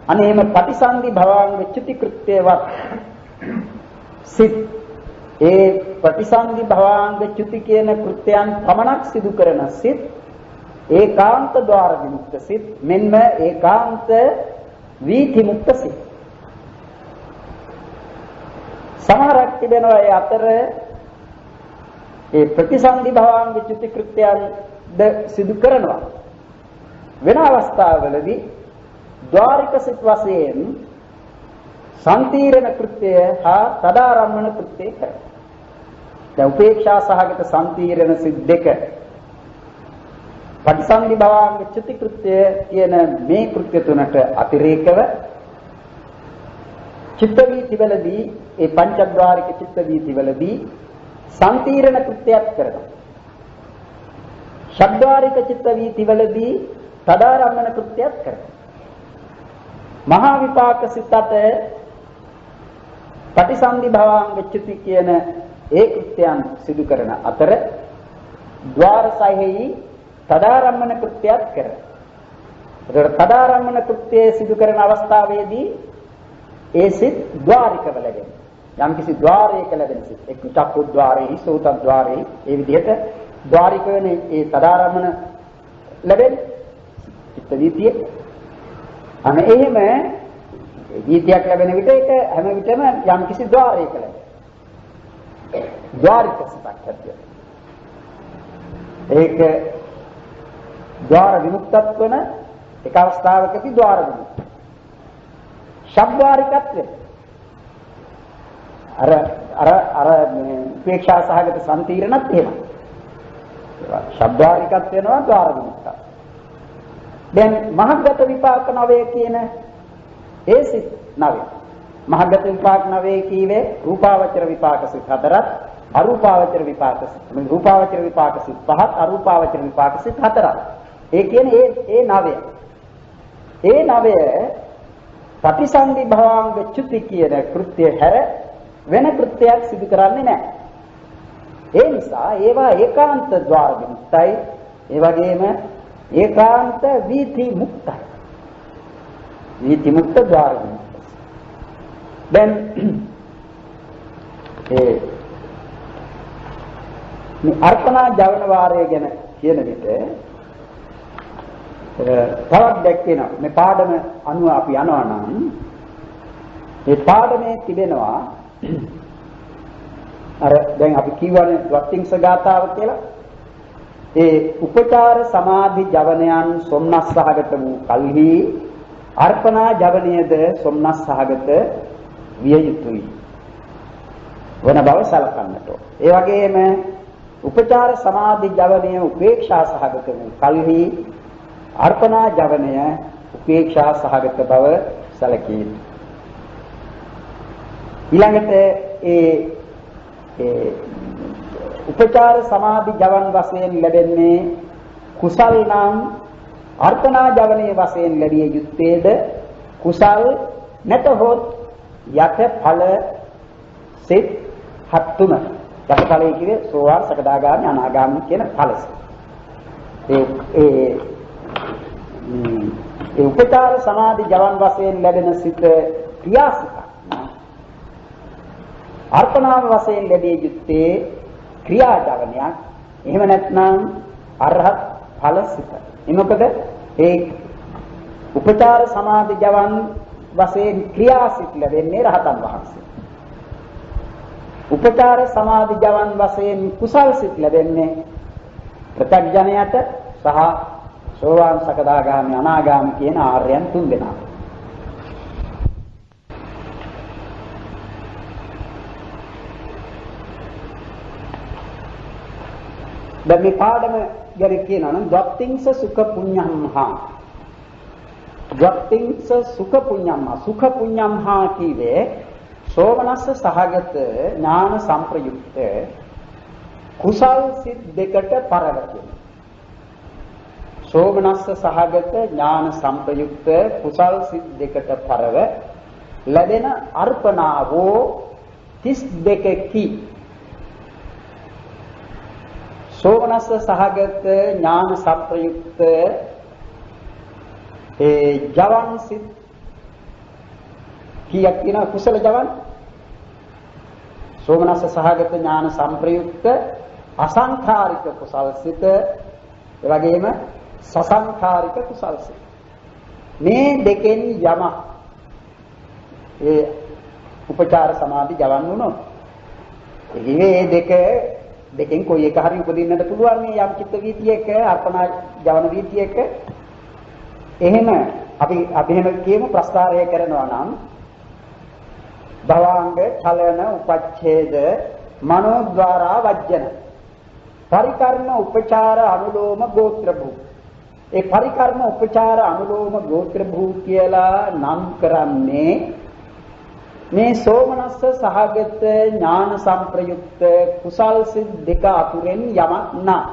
අනේ එහෙම ප්‍රතිසන්ධි භවාංග චුති කෘත්‍යවත් සිත් ඒ ප්‍රතිසන්ධි භවාංග චුති කියන කෘත්‍යයන් පමණක් සිදු කරන සිත් ඒකාන්ත ద్వාර විමුක්ත සිත් මෙන්ම ඒකාන්ත වීති මුක්ත සිත්. සමහරක් තිබෙනවා ඒ අතර ඒ ප්‍රතිසන්ධි භවාංග චුති කෘත්‍යයන් ද සිදු කරනවා. වෙන අවස්ථාවලදී ద్వාරික සිත් වශයෙන් සම්තිරණ කෘත්‍ය හා තදාරම්මන කෘත්‍ය කරනවා. දැන් උපේක්ෂා සහගත සම්තිරණ සිත් දෙක පටිසන්ධි භවාංග චුති කෘත්‍ය කියන මේ කෘත්‍ය තුනට අතිරේකව චිත්ත වීතිවලදී ඒ පංචද්වාරික චිත්ත වීතිවලදී සම්තිරණ කෘත්‍යයක් කරනවා. ෂඩ්වාරික චිත්ත වීතිවලදී තදාරම්මන කෘත්‍යයක් කරනවා. මහා විපාක සිතට පටිසන්ධි භවාංග චුති කියන ඒ කෘත්‍යයන් සිදු කරන අතර ద్వාර සයෙහි තදාරම්මන කෘත්‍යයක් කරනවා. ඒතර තදාරම්මන කෘත්‍යය සිදු කරන අවස්ථාවේදී ඒ සිත් ద్వාරිකව ලැබෙන. යම් කිසි ద్వාරයක ලැබෙන සිත්. එක් චක්කු ద్వාරේ, සෝත ద్వාරේ, ඒ විදිහට ద్వාරික වෙන ඒ තදාරමණ ලැබෙන චිත්ත වීතිය. අනේ එහෙම වීතියක් ලැබෙන විට ඒක හැම විටම යම් කිසි ద్వාරයක ලැබෙන. ద్వාරික සිතක් ඇතිවෙන. ඒක ద్వාර විමුක්තත් වන එක අවස්ථාවකදී ద్వාර විමුක්ත. ශබ්දාරිකත්වය. අර උපේක්ෂා සහගත සම්තිරණත් එහෙමයි. ශබ්දාරිකත් වෙනවා ద్వාර විමුක්ත. දැන් මහග්ගත විපාක නවය කියන ඒ සිත් නවය. මහග්ගත විපාක නවය කීවේ රූපාවචර විපාක සිත් හතරක්, අරූපාවචර විපාක සිත්. මේ රූපාවචර විපාක සිත් පහක්, අරූපාවචර විපාක සිත් හතරක්. ඒ කියන්නේ ඒ නවය. ඒ නවය ප්‍රතිසන්දි භවාංග චුති කියන කෘත්‍ය හැර වෙන කෘත්‍යයක් සිදු කරන්නේ නැහැ. ඒ නිසා ඒවා ඒකාන්ත ద్వාර විමුක්තයි. ඒ වගේම ඒකාන්ත වීති මුක්තයි. වීති මුක්ත ద్వාර විමුක්ත. දැන් මේ අර්පණා ජවන වාරය ගැන කියන විට තවත් දැක්කේනවා. මේ පාඩම අනුව අපි යනවා නම් මේ පාඩමේ තිබෙනවා අර දැන් අපි කියවනේ ද්වත්තිංස ගාථාව කියලා. ඒ උපචාර සමාධි ජවනයන් සොම්නස් සහගත වූ කල්හි අර්පණා ජවනයේද සොම්නස් සහගත විය යුතුයි වන බව සලකන්නට. ඒ වගේම උපචාර සමාධි ජවනය උපේක්ෂා සහගත වූ කල්හි අර්පණා ජවනය උපේක්ෂා සහගත බව සැලකී. ඊළඟට ඒ උපචාර සමාධි ජවන් වශයෙන් ලැබෙන්නේ කුසල් නම් අර්පණා ජවනයේ වශයෙන් ලැබිය යුත්තේද කුසල් නැතහොත් යත ඵල සිත් හත් තුන. යත ඵලයේ කියේ සෝවාන් සකදාගාමි අනාගාමි කියන ඵලස. ඒ උපචාර සමාධි ජවන් වශයෙන් ලැබෙන සිත ක්‍රියාසිත. අර්පණාව වශයෙන් ලැබිය යුත්තේ ක්‍රියා ජවනයක්. එහෙම නැත්නම් අරහත් ඵල සිත. එනකොට ඒ උපචාර සමාධි ජවන් වශයෙන් ක්‍රියාසිත ලැබෙන්නේ රහතන් වහන්සේ. උපචාර සමාධි ජවන් වශයෙන් කුසල් සිත් ලැබෙන්නේ ප්‍රත්‍යඥයට සහ සෝවාන් සකදාගාමි අනාගාමි කියන ආර්යයන් තුන් දෙනා. දැන් මේ පාඩම ගැන කියනවා නම් ද්වත්තිංස සුඛ පුඤ්ඤම්හා. ද්වත්තිංස සුඛ පුඤ්ඤම්හා. සුඛ පුඤ්ඤම්හා කීවේ සෝමනස්ස සහගත ඥාන සංප්‍රයුක්ත කුසල් සිත් දෙකට පරවතින. සෝමනස්ස සහගත ඥාන සංප්‍රයුක්ත කුසල් සිත් දෙකට පරව ලැබෙන අර්පණාවෝ 32කි. සෝමනස්ස සහගත ඥාන සංප්‍රයුක්ත ජවන් සිත් කීයක් තියෙනවා කුසල ජවන්? සෝමනස්ස සහගත ඥාන සංප්‍රයුක්ත අසංඛාරික කුසල් සිත, ඒ වගේම සසංඛාරික කුසල් සිත. මේ දෙකෙන් යම ඒ උපචාර සමාධි ජවන් වුණොත් මේ දෙකෙන් කොයි එක හරි උපදින්නට පුළුවන් මේ යම් චිත්ත වීතියක අර්පණා ජවන වීතියක. එහෙම අපි එහෙම කියමු ප්‍රස්තාරය කරනවා නම් භවාංග චලන උපච්ඡේද මනෝද්වාරා වජ්ජන පරිකර්ම උපචාර අනුලෝම ගෝත්‍ර භූ. ඒ පරිකර්ම උපචාර අනුලෝම ගෝත්‍ර භූ කියලා නම් කරන්නේ මේ සෝමනස්ස සහගත ඥාන සංප්‍රයුක්ත කුසල් සිත් දෙක අතුරෙන් යමක් නා.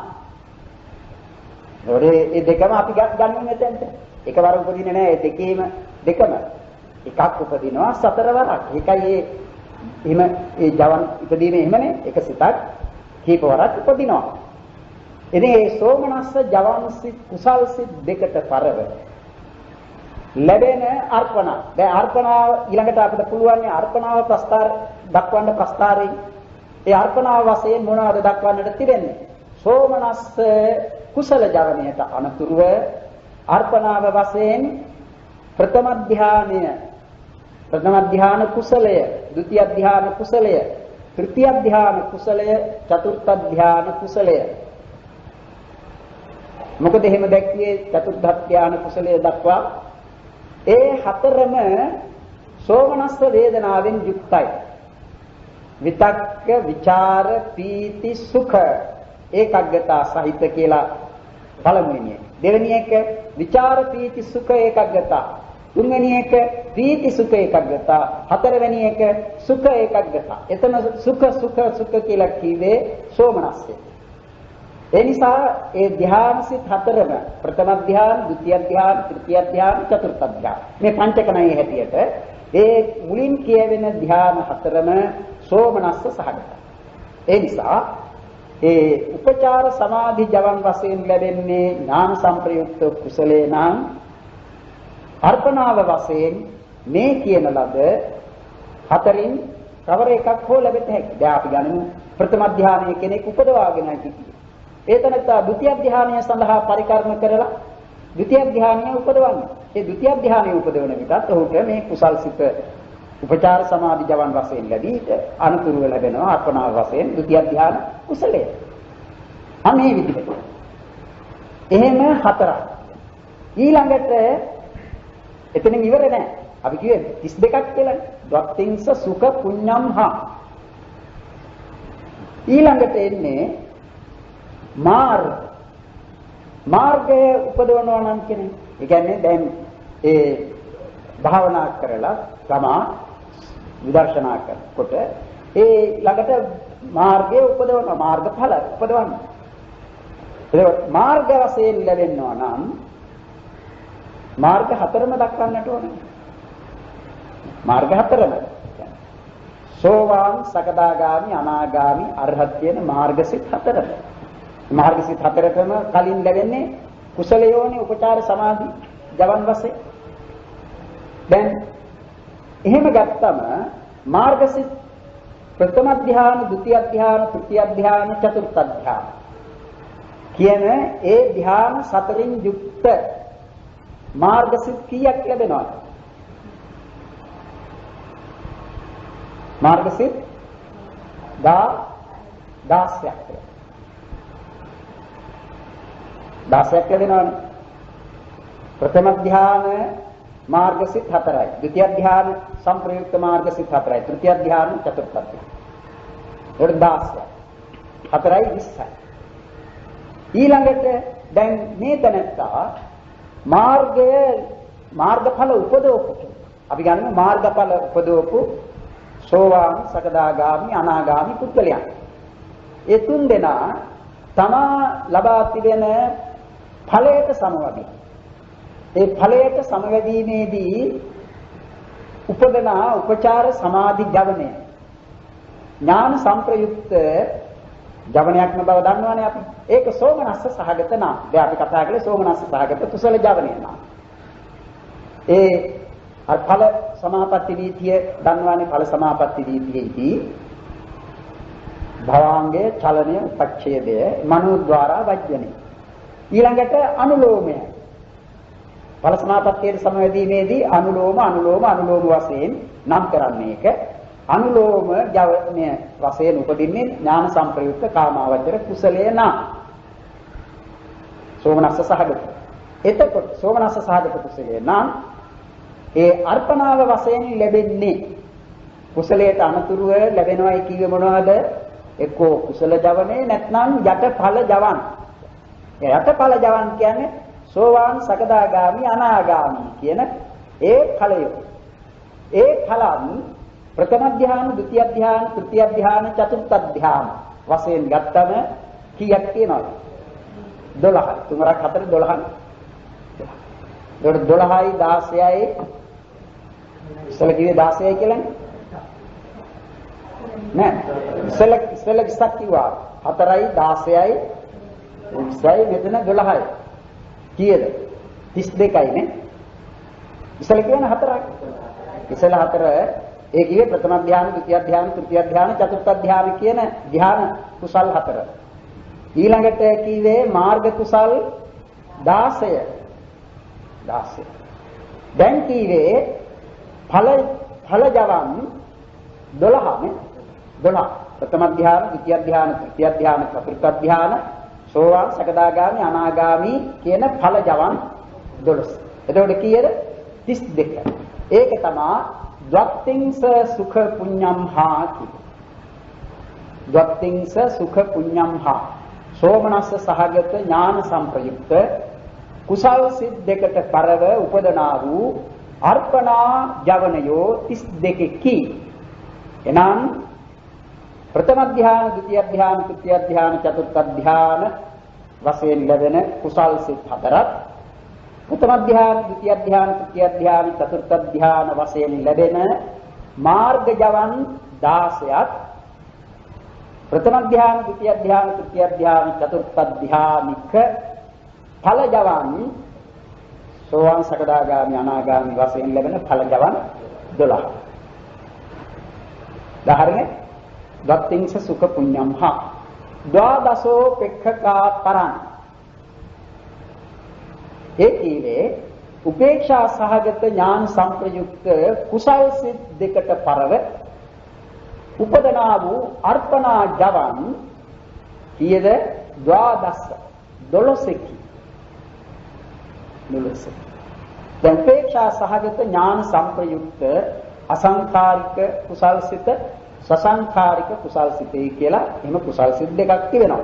ඒ දෙකම අපි ගන්නෙ මෙතෙන්ට. එකවර උපදින්නේ නැහැ. ඒ දෙකම එකක් උපදිනවා සතරවරක්. ඒකයි එහෙම ඒ ජවන් ඉදීමේ එහෙමනේ. එක සිතක් කීප වරක් උපදිනවා. ඉතින් මේ සෝමනස්ස ජවන් සිත් කුසල් සිත් දෙකට පරව ලැබෙන අර්පණ. දැන් අර්පණාව ඊළඟට අපිට පුළුවන් අර්පණාව ප්‍රස්තාර දක්වන්න ප්‍රස්තාරයෙන්. ඒ අර්පණාව වශයෙන් මොනවද දක්වන්නට තිබෙන්නේ? සෝමනස්ස කුසල ජවණයට අනතුරුව අර්පණාව වශයෙන් ප්‍රථම ධ්‍යාන කුසලය, ဒုတိ ධ්‍යාන කුසලය, තෘතිය ධ්‍යාන කුසලය, චතුර්ථ ධ්‍යාන කුසලය. මොකද එහෙම දැක්කේ චතුර්ථ ධ්‍යාන කුසලය දක්වා ඒ හතරම සෝමනස්ස වේදනාවෙන් යුක්තයි. විතක්ක, විචාර, පීති, සුඛ ඒකග්ගතා සහිත කියලා පළමුවෙනි එක. දෙවෙනි එක විචාර, පීති, සුඛ ඒකග්ගතා. තුන්වෙනි එක පීති, සුඛ ඒකග්ගතා. හතරවෙනි එක සුඛ ඒකග්ගතා. එතන සුඛ කියලා කිව්වේ සෝමනස්සය. ඒ නිසා ඒ ධ්‍යානසිත හතරම ප්‍රථම ධ්‍යාන, ဒုတိ ධ්‍යාන, තෘතිය ධ්‍යාන, චතුර්ථ ධ්‍යාන. මේ පංචකණයේ හැටියට ඒ මුලින් කියවෙන ධ්‍යාන හතරම සෝමනස්ස සහගතයි. ඒ නිසා ඒ උපචාර සමාධි ජවන් වශයෙන් ලැබෙන්නේ ඥාන සංප්‍රයුක්ත කුසලේ නම් අර්පණාව වශයෙන් මේ කියන ලද හතරින් කවර එකක් හෝ ලැබෙත හැකියි. දැන් අපි ගනිමු ප්‍රථම ධ්‍යානයේ කෙනෙක් උපදවාගෙන සිටිනවා. ඒතනත්තා ဒုတိ ධ්‍යානය සඳහා පරිකර්ම කරලා ဒုတိ ධ්‍යානය උපදවන්නේ. ඒ ဒုတိ ධ්‍යානය උපදවන විටත් ඔහුට මේ කුසල් සිත උපචාර සමාධි ජවන් වශයෙන් ලැබී අනුතුරුව ලැබෙනවා අර්පණාව වශයෙන් ဒုတိ ධ්‍යාන කුසලය. අනේ විදිහට. එහෙම හතරක්. ඊළඟට එතනින් ඉවර නැහැ. අපි කිව්වේ 32ක් කියලානේ. ද්වත්තිංස සුඛ පුඤ්ඤම් හා. ඊළඟට එන්නේ මාර්ගය උපදවනවා නම් කියන්නේ. ඒ කියන්නේ දැන් ඒ භාවනා කරලා තමා විදර්ශනා කරනකොට ඒ ළඟට මාර්ගය උපදවනවා, මාර්ගඵල උපදවනවා. ඒක මාර්ග වශයෙන් ලැබෙනවා නම් මාර්ග හතරම දක්වන්නට ඕනේ. මාර්ග හතරම. සෝවාන්, සකදාගාමි, අනාගාමි, අරහත් කියන මාර්ගසිත හතරම. මාර්ගසිත හතරටම කලින් ලැබෙන්නේ කුසලයෝනේ උපචාර සමාධි ජවන් වශයෙන්. දැන් එහෙම ගත්තම මාර්ගසිත ප්‍රථම ධ්‍යාන, ဒုတိ ධ්‍යාන, තෘතිය ධ්‍යාන, චතුර්ථ ධ්‍යාන කියන ඒ ධ්‍යාන සතරින් යුක්ත මාර්ගසිත කීයක් ලැබෙනවද? මාර්ගසිත 16ක්. 16ක් ලැබෙනවනේ. ප්‍රථම ධ්‍යාන මාර්ගසිත 4යි. ဒုတိ ධ්‍යාන සංප්‍රයුක්ත මාර්ගසිත 4යි. තෘතිය ධ්‍යාන, චතුර්ථ ධ්‍යාන. ඒක 16යි. 4යි 20යි. ඊළඟට දැන් මේ තැනත්තා මාර්ගඵල උපදවපු. අපි ගන්න මාර්ගඵල උපදවපු සෝවාන්, සකදාගාමි, අනාගාමි පුද්ගලයන්. ඒ තුන් දෙනා තමා ලබා තිබෙන ඵලයට සමවදී. ඒ ඵලයට සමවැදීමේදී උපදනා උපචාර සමාධි ජවනය ඥාන සංප්‍රයුක්ත ජවනයක්ම බව දන්නවනේ අපි. ඒක සෝමනස්ස සහගත නාම. දැන් අපි කතා කළේ සෝමනස්ස සහගත කුසල ජවනය නාම. ඒ ඵල සමාපatti වීතිය දන්නවනේ. ඵල සමාපatti වීතියේදී භවාංගයේ චලනය උපච්ඡේදය මනෝද්වාරා වජ්ජනේ. ඊළඟට අනුලෝමය. ඵල සමාපත්තියේ සමවැදීමේදී අනුලෝම වශයෙන් නම් කරන්නේ එක. අනුලෝම ජවනය වශයෙන් උපදින්නේ ඥාන සංප්‍රයුක්ත කාමාවචර කුසලයේ නා. සෝමනස්ස සහගත. එතකොට සෝමනස්ස සහගත කුසලයේ නා ඒ අර්පණාව වශයෙන් ලැබෙන්නේ කුසලයට අනුතුරුව ලැබෙනවායි කිව්වේ මොනවද? එක්කෝ කුසල ජවනේ නැත්නම් යටඵල ජවන්. ඒ යටඵල ජවන් කියන්නේ සෝවාන්, සකදාගාමි, අනාගාමි කියන ඒ ඵලය. ඒ ඵලන් ප්‍රථම ධ්‍යාන, ဒုတိ ධ්‍යාන, තෘතිය ධ්‍යාන, චතුර්ථ ධ්‍යාන වශයෙන් ගත්තම කීයක් තියෙනවද? 12යි. 3 4 12යි. ඒකට 12යි 16යි ඉස්සල කිව්වේ 16යි කියලානේ. නෑ. ඉස්සල ඉස්සක් කිව්වා 4යි 16යි 20යි මෙතන 12යි. කීයද? 32යි නේ. ඉස්සෙල්ලා කියන හතරක්. ඉස්සෙල්ලා හතර ඒ කියේ ප්‍රථම ධ්‍යාන, ද්විතිය ධ්‍යාන, තෘතිය ධ්‍යාන, චතුර්ථ ධ්‍යාන කියන ධ්‍යාන කුසල් හතර. ඊළඟට කීවේ මාර්ග කුසල් 16. 16. දැන් කීවේ ඵල ජවන් 12 නේ. 12. ප්‍රථම ධ්‍යාන, ද්විතිය ධ්‍යාන, තෘතිය ධ්‍යාන, චතුර්ථ ධ්‍යාන, සෝවාන්, සකදාගාමි, අනාගාමි කියන ඵල ජවන් 12. එතකොට කීයද? 32. ඒක තමයි ද්වත්තිංස සුඛ පුඤ්ඤම් හා කියන්නේ. ද්වත්තිංස සුඛ පුඤ්ඤම් හා සෝමනස්ස සහගත ඥාන සංප්‍රයුක්ත කුසල් සිත් දෙකට පරව උපදනා වූ අර්පණා ජවනයෝ 32 කි. එනම් ප්‍රථම ධ්‍යාන, ද්විතිය ධ්‍යාන, තෘතිය ධ්‍යාන, චතුර්ථ ධ්‍යාන වශයෙන් ලැබෙන කුසල් සිත් හතරක්, ප්‍රථම ධ්‍යාන, ද්විතිය ධ්‍යාන, තෘතිය ධ්‍යාන, චතුර්ථ ධ්‍යාන වශයෙන් ලැබෙන මාර්ග ජවන් 16ක්, ප්‍රථම ධ්‍යාන, ද්විතිය ධ්‍යාන, තෘතිය ධ්‍යාන, චතුර්ථ ධ්‍යානික ඵල ජවන් සෝවාන්, සකදාගාමි, අනාගාමි වශයෙන් ලැබෙන ඵල ජවන් 12. උදාහරණයක් දත්තිංස සුඛ පුඤ්ඤම් හා ද්වාදසෝ පෙක්ඛකා පරං. ඒ කියන්නේ උපේක්ෂා සහගත ඥාන සංප්‍රයුක්ත කුසල් සිත් දෙකට පරව උපදනා වූ අර්පණා ජවන් කීයද? ද්වාදස 12කි. 12. දැන් උපේක්ෂා සහගත ඥාන සංප්‍රයුක්ත අසංඛාරික කුසල් සිත, සසංඛාරික කුසල් සිතේ කියලා එහෙම කුසල් සිත් දෙකක් තියෙනවා.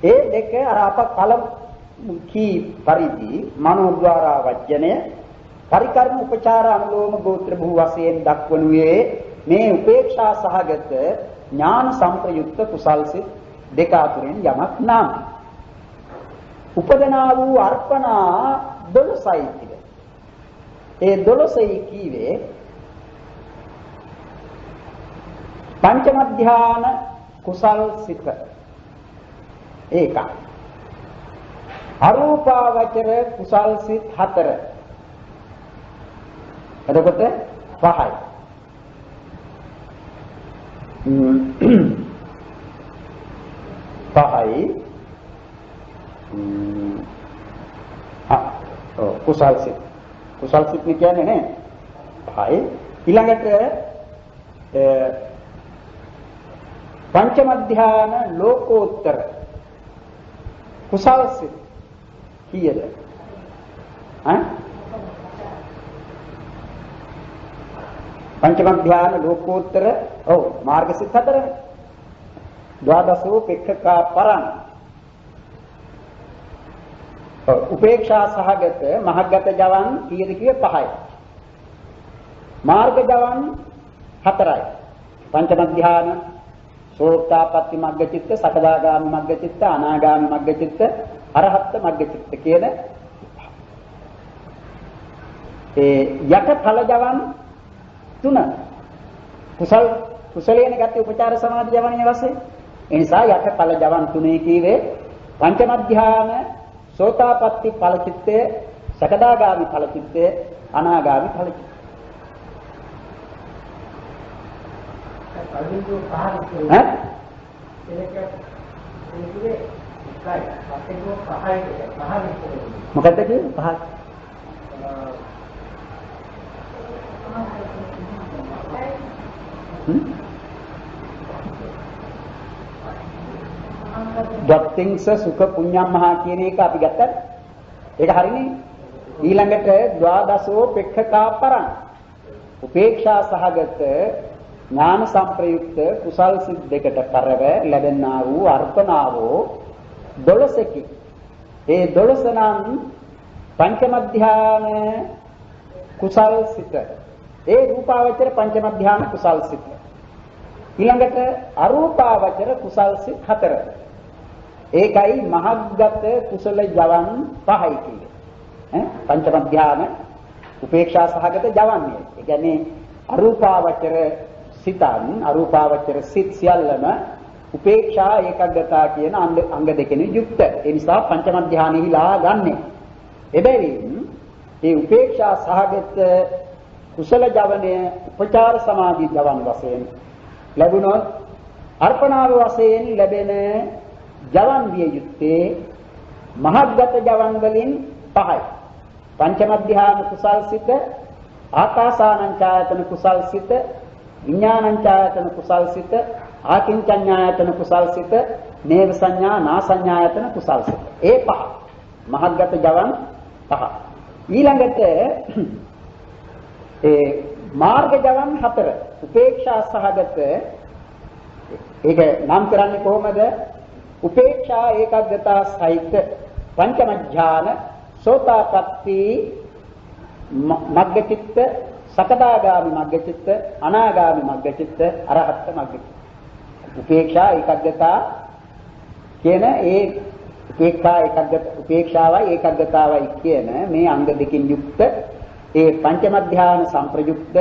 ඒ දෙක අර අප කලමු කී පරිදි මනෝද්වාරා වජ්ජනය පරිකර්ම උපචාර අනුලෝම ගෝත්‍ර භූ වශයෙන් දක්වනුයේ මේ උපේක්ෂා සහගත ඥාන සංප්‍රයුක්ත කුසල් සිත් දෙක අතරින් යමක් නම් උපදනා වූ අර්පණා 12යි කියේ. ඒ 12යි කීවේ පංචම ධ්‍යාන කුසල් සිත ඒකයි. අරූපාවචර කුසල් සිත් 4. එතකොට 5යි. පහයි කුසල් සිත්. කුසල් සිත් කියන්නේ නේ 5යි. ඊළඟට පංචම ධ්‍යාන ලෝකෝත්තර කුසල් සිත් කීයද? පංචම ධ්‍යාන ලෝකෝත්තර මාර්ග සිත් 4නේ. ද්වාදසෝ පෙක්ඛකා පරං. උපේක්ෂා සහගත මහග්ගත ජවන් කීයද කියේ 5යි. මාර්ග ජවන් 4යි. පංචම ධ්‍යාන සෝතාපට්ටි මග්ග චිත්ත, සකදාගාමි මග්ග චිත්ත, අනාගාමි මග්ග චිත්ත, අරහත් මග්ග චිත්ත කියන ඒ යට ඵල ජවන් 3. කුසලයෙන් ගත්තේ උපචාර සමාධි ජවනයේ වශයෙන්. ඒ නිසා යට ඵල ජවන් 3 කීවේ පංචම ධ්‍යාන සෝතාපට්ටි ඵල චිත්තය, සකදාගාමි ඵල චිත්තය, අනාගාමි ඵල චිත්තය. මොකද්ද කියන්නේ? පහ. දත්තිංස සුඛ පුඤ්ඤම් මහා කියන එක අපි ගත්තා. ඒක හරිනේ. ඊළඟට ද්වාදසෝ පෙක්ඛකා පරං. උපේක්ෂා සහගත ඥාන සංප්‍රයුක්ත කුසල් සිත් දෙකට පරව ලැබෙනා වූ අර්පණාවෝ 12කි. ඒ 12 නම් පංචම ධ්‍යාන කුසල් සිත. ඒ රූපාවචර පංචම ධ්‍යාන කුසල් සිත. ඊළඟට අරූපාවචර කුසල් සිත් 4. ඒකයි මහග්ගත කුසල ජවන් 5යි කියන්නේ. පංචම ධ්‍යාන උපේක්ෂා සහගත ජවන්නේ. ඒ කියන්නේ අරූපාවචර සිතන් අරූපාවචර සිත් සියල්ලම උපේක්ෂා ඒකග්ගතා කියන අංග දෙකෙන් යුක්ත. ඒ නිසා පංචම ධ්‍යානෙහිලා ගන්නෙ. එබැවින් ඒ උපේක්ෂා සහගත කුසල ජවනය උපචාර සමාධි ජවන් වශයෙන් ලැබුණොත් අර්පණාව වශයෙන් ලැබෙන ජවන් විය යුත්තේ මහග්ගත ජවන් වලින් 5යි. පංචම ධ්‍යාන කුසල්සිත, ආකාසානංචායතන කුසල්සිත, විඥානංචායතන කුසල්සිත, ආකින්චඤ්ඤායතන කුසල්සිත, නේව සංඥා නාසඤ්ඤායතන කුසල්සිත. ඒ 5. මහග්ගත ජවන් 5. ඊළඟට ඒ මාර්ග ජවන් 4. උපේක්ෂා සහගත ඒක නම් කරන්නේ කොහොමද? උපේක්ෂා ඒකග්ගතා සහිත පංචම ඥාන සෝතාපට්ටි මග්ගචිත්ත, සකදාගාමි මග්ගචිත්ත, අනාගාමි මග්ගචිත්ත, අරහත් මග්ගචිත්ත. උපේක්ෂා ඒකග්ගතා කියන ඒ උපේක්ෂාවයි ඒකග්ගතාවයි කියන මේ අංග දෙකින් යුක්ත ඒ පංචම ධ්‍යාන සංප්‍රයුක්ත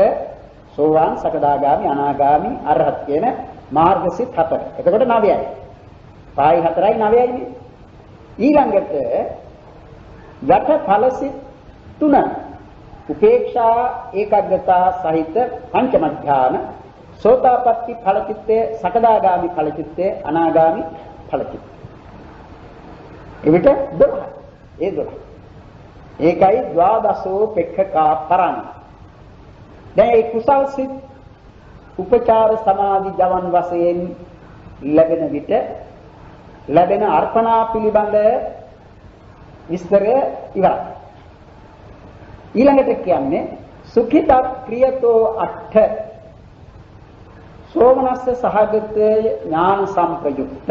සෝවාන්, සකදාගාමි, අනාගාමි, අරහත් කියන මාර්ගසිත 4. එතකොට 9යි. 5යි 4යි 9යි නේ. ඊළඟට යට ඵලසිත 3. උපේක්ෂා ඒකග්ගතා සහිත පංචම ධ්‍යාන සෝතාපට්ටි ඵලචිත්තේ, සකදාගාමි ඵලචිත්තේ, අනාගාමි ඵලචිත්තේ. එවිට 12. ඒ 12. ඒකයි ද්වාදසෝ පෙක්ඛකා පරං. දැන් ඒ කුසල් සිත් උපචාර සමාධි ජවන් වශයෙන් ලැබෙන විට ලැබෙන අර්පණා පිළිබඳ විස්තරය ඉවරයි. ඊළඟට කියන්නේ සුඛිත ක්‍රියතෝ අට්ඨ සෝමනස්ස සහගත ඥාන සංප්‍රයුක්ත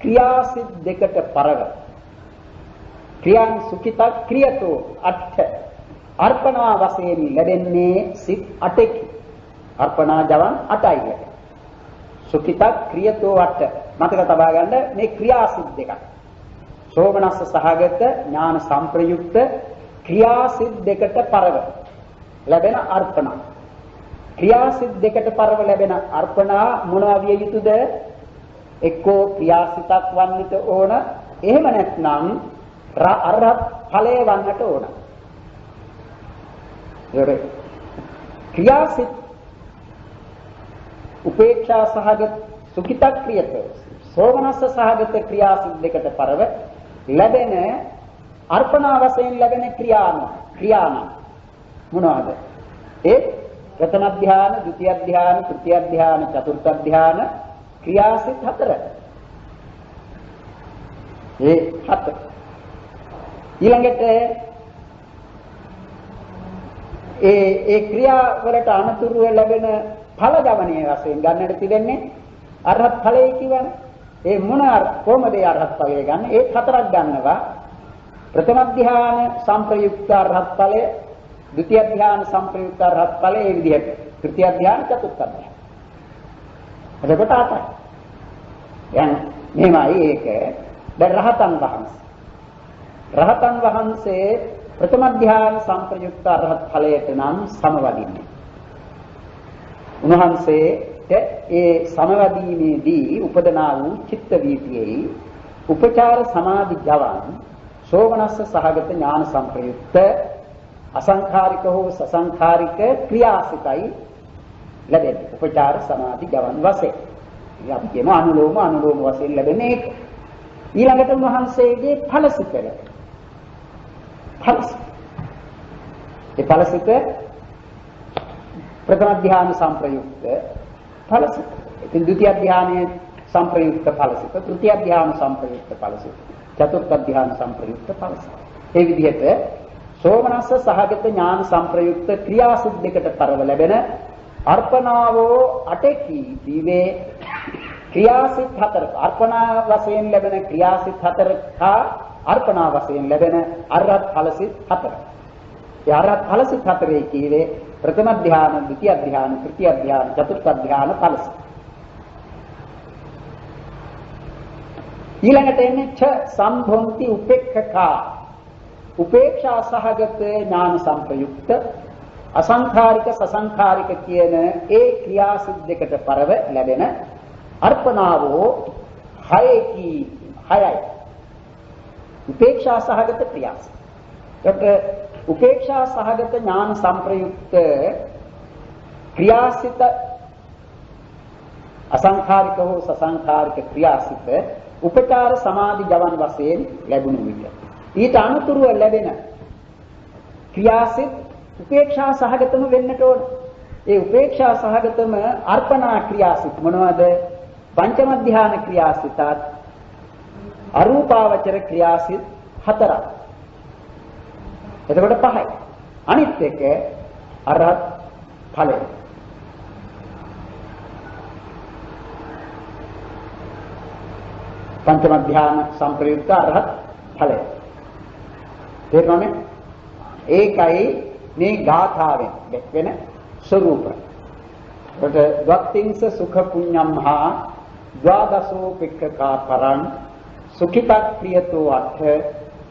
ක්‍රියාසිත දෙකට පරව ක්‍රියාන් සුඛිත ක්‍රියතෝ අට්ඨ අර්පණා වශයෙන් ලැබෙන්නේ සිත් 8කි. අර්පණා ජවන් 8යි. සුඛිත ක්‍රියතෝ අට්ඨ මතක තබා ගන්න මේ ක්‍රියාසිත දෙකක්. සෝමනස්ස සහගත ඥාන සංප්‍රයුක්ත ක්‍රියාසිත දෙකට පරව ලැබෙන අර්පණා. ක්‍රියාසිත දෙකට පරව ලැබෙන අර්පණා මොනවා විය යුතුද? එක්කෝ ක්‍රියාසිතක් වන්නට ඕන, එහෙම නැත්නම් අරහත් ඵලය වන්නට ඕන. ක්‍රියාසිත උපේක්ෂා සහගත සුඛිත ක්‍රියත සෝමනස්ස සහගත ක්‍රියාසිත දෙකට පරව ලැබෙන අර්පණා වශයෙන් ලැබෙන ක්‍රියාන මොනවාද? ඒ ප්‍රථම ධ්‍යාන, ဒုတိ ය ධ්‍යාන, තෘතිය ධ්‍යාන, චතුර්ථ ධ්‍යාන ක්‍රියාසිත 4. ඒ 4. ඊළඟට ඒ ක්‍රියා වලට අනුතුරුව ලැබෙන ඵල ගමනේ වශයෙන් ගන්නට තිබෙන්නේ අරහත් ඵලය කියවනේ. ඒ කොහොමද අරහත් ඵලය ගන්න? ඒ 4ක් ගන්නවා. ප්‍රථම ධ්‍යාන සංප්‍රයුක්ත අරහත් ඵලය, ဒုတိ ය ධ්‍යාන සංප්‍රයුක්ත අරහත් ඵලය, ඒ විදිහට තෘතිය ධ්‍යාන, චතුර්ථ ධ්‍යාන. එතකොට 8යි. දැන් මෙහෙමයි ඒක. දැන් රහතන් වහන්සේ. රහතන් වහන්සේ ප්‍රථම ධ්‍යාන සංප්‍රයුක්ත අරහත් ඵලයට නම් සමවදින්නේ. උන්වහන්සේට ඒ සමවදීමේදී උපදනා වූ චිත්ත වීතියෙහි උපචාර සමාධි ජවන් සෝමනස්ස සහගත ඥාන සංප්‍රයුක්ත අසංඛාරික හෝ සසංඛාරික ක්‍රියාසිතයි ලැබෙන්නේ. උපචාර සමාධි ජවන් වශයෙන්. අපි කියන අනුලෝම වශයෙන් ලැබෙන්නේ ඒක. ඊළඟට උන්වහන්සේගේ ඵලසිත ලැබෙනවා. ඒ ඵලසිත प्रथम ध्यान संप्रयुक्त फलसित, द्वितीय ध्यान संप्रयुक्त फलसित, तृतीय ध्यान संप्रयुक्त फलसित, चतुर्थ ध्यान संप्रयुक्त फलसित. ये विधियत सोमनस्स सहागत ज्ञान संप्रयुक्त क्रिया सिद्धिකට පරව ලැබෙන අර්පණාවෝ 8කි දීවේ ක්‍රියාසිත 4. අර්පණා වශයෙන් ලැබෙන ක්‍රියාසිත 4 හා අර්පණා වශයෙන් ලැබෙන අරහත් ඵලසිත 4. ඒ අරහත් ඵලසිත 4 කීවේ प्रथम ध्यान, द्वितीय ध्यान, तृतीय ध्यान, चतुर्थ ध्यान फलसित. ඊළඟට එන්නේ ඡ සම්භොන්ති උපේක්ඛකා උපේක්ෂා සහගත ඥාන සංප්‍රයුක්ත අසංඛාරික සසංඛාරික කියන ඒ ක්‍රියා සිද්දයකට පරව ලැබෙන අර්පණාවෝ 6යි. උපේක්ෂා සහගත ක්‍රියාස. ඒත් උපේක්ෂා සහගත ඥාන සංප්‍රයුක්ත ක්‍රියාසිත අසංඛාරික හෝ සසංඛාරික ක්‍රියාසිත උපචාර සමාධි ජවන් වශයෙන් ලැබුණු විට ඊට අනුතුරුව ලැබෙන ක්‍රියාසිත උපේක්ෂා සහගතම වෙන්නට ඕන. ඒ උපේක්ෂා සහගතම අර්පණා ක්‍රියාසිත මොනවද? පංචම ධ්‍යාන ක්‍රියාසිතත් අරූපාවචර ක්‍රියාසිත 4ක්. එතකොට 5යි. අනිත් එක අරහත් ඵලය. පංචම ධ්‍යාන සංප්‍රයුක්ත අරහත් ඵලය. තේරුණානේ? ඒකයි මේ ගාථාවෙන් දැක්වෙන ස්වરૂප. කොට ද්වත්තිංස සුඛ පුඤ්ඤම්හා ද්වාදසෝ පික්ඛකා පරං සුඛිතක් ප්‍රියතෝ අත්ථ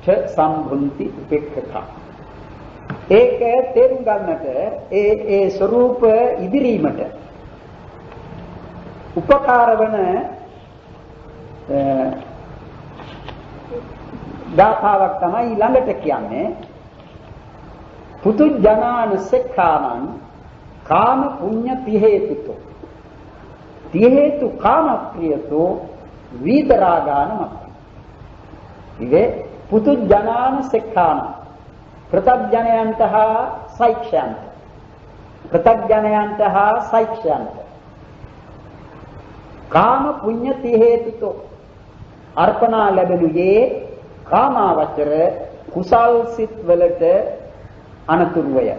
ච සම්භුන්ති උපේක්ඛකා. ඒක තේරුම් ගන්නට ඒ ස්වરૂප ඉදිරීමට උපකාර වන ගාථාවක් තමයි ළඟට කියන්නේ. පුතුජනාන සෙක්ඛානං කාම පුඤ්ඤ තිහේතුතෝ තිහේතු කාම ප්‍රියතෝ විතරාගානමත්. ඉවේ පුතුජනාන සෙක්ඛානං ප්‍රතග්ජනයන්ත සෛක්ෂයන්ත ප්‍රතග්ජනයන්ත සෛක්ෂයන්ත කාම පුඤ්ඤ තිහේතුතෝ අර්පණා ලැබෙනුයේ කාමාවචර කුසල් සිත් වලට අනතුරුය.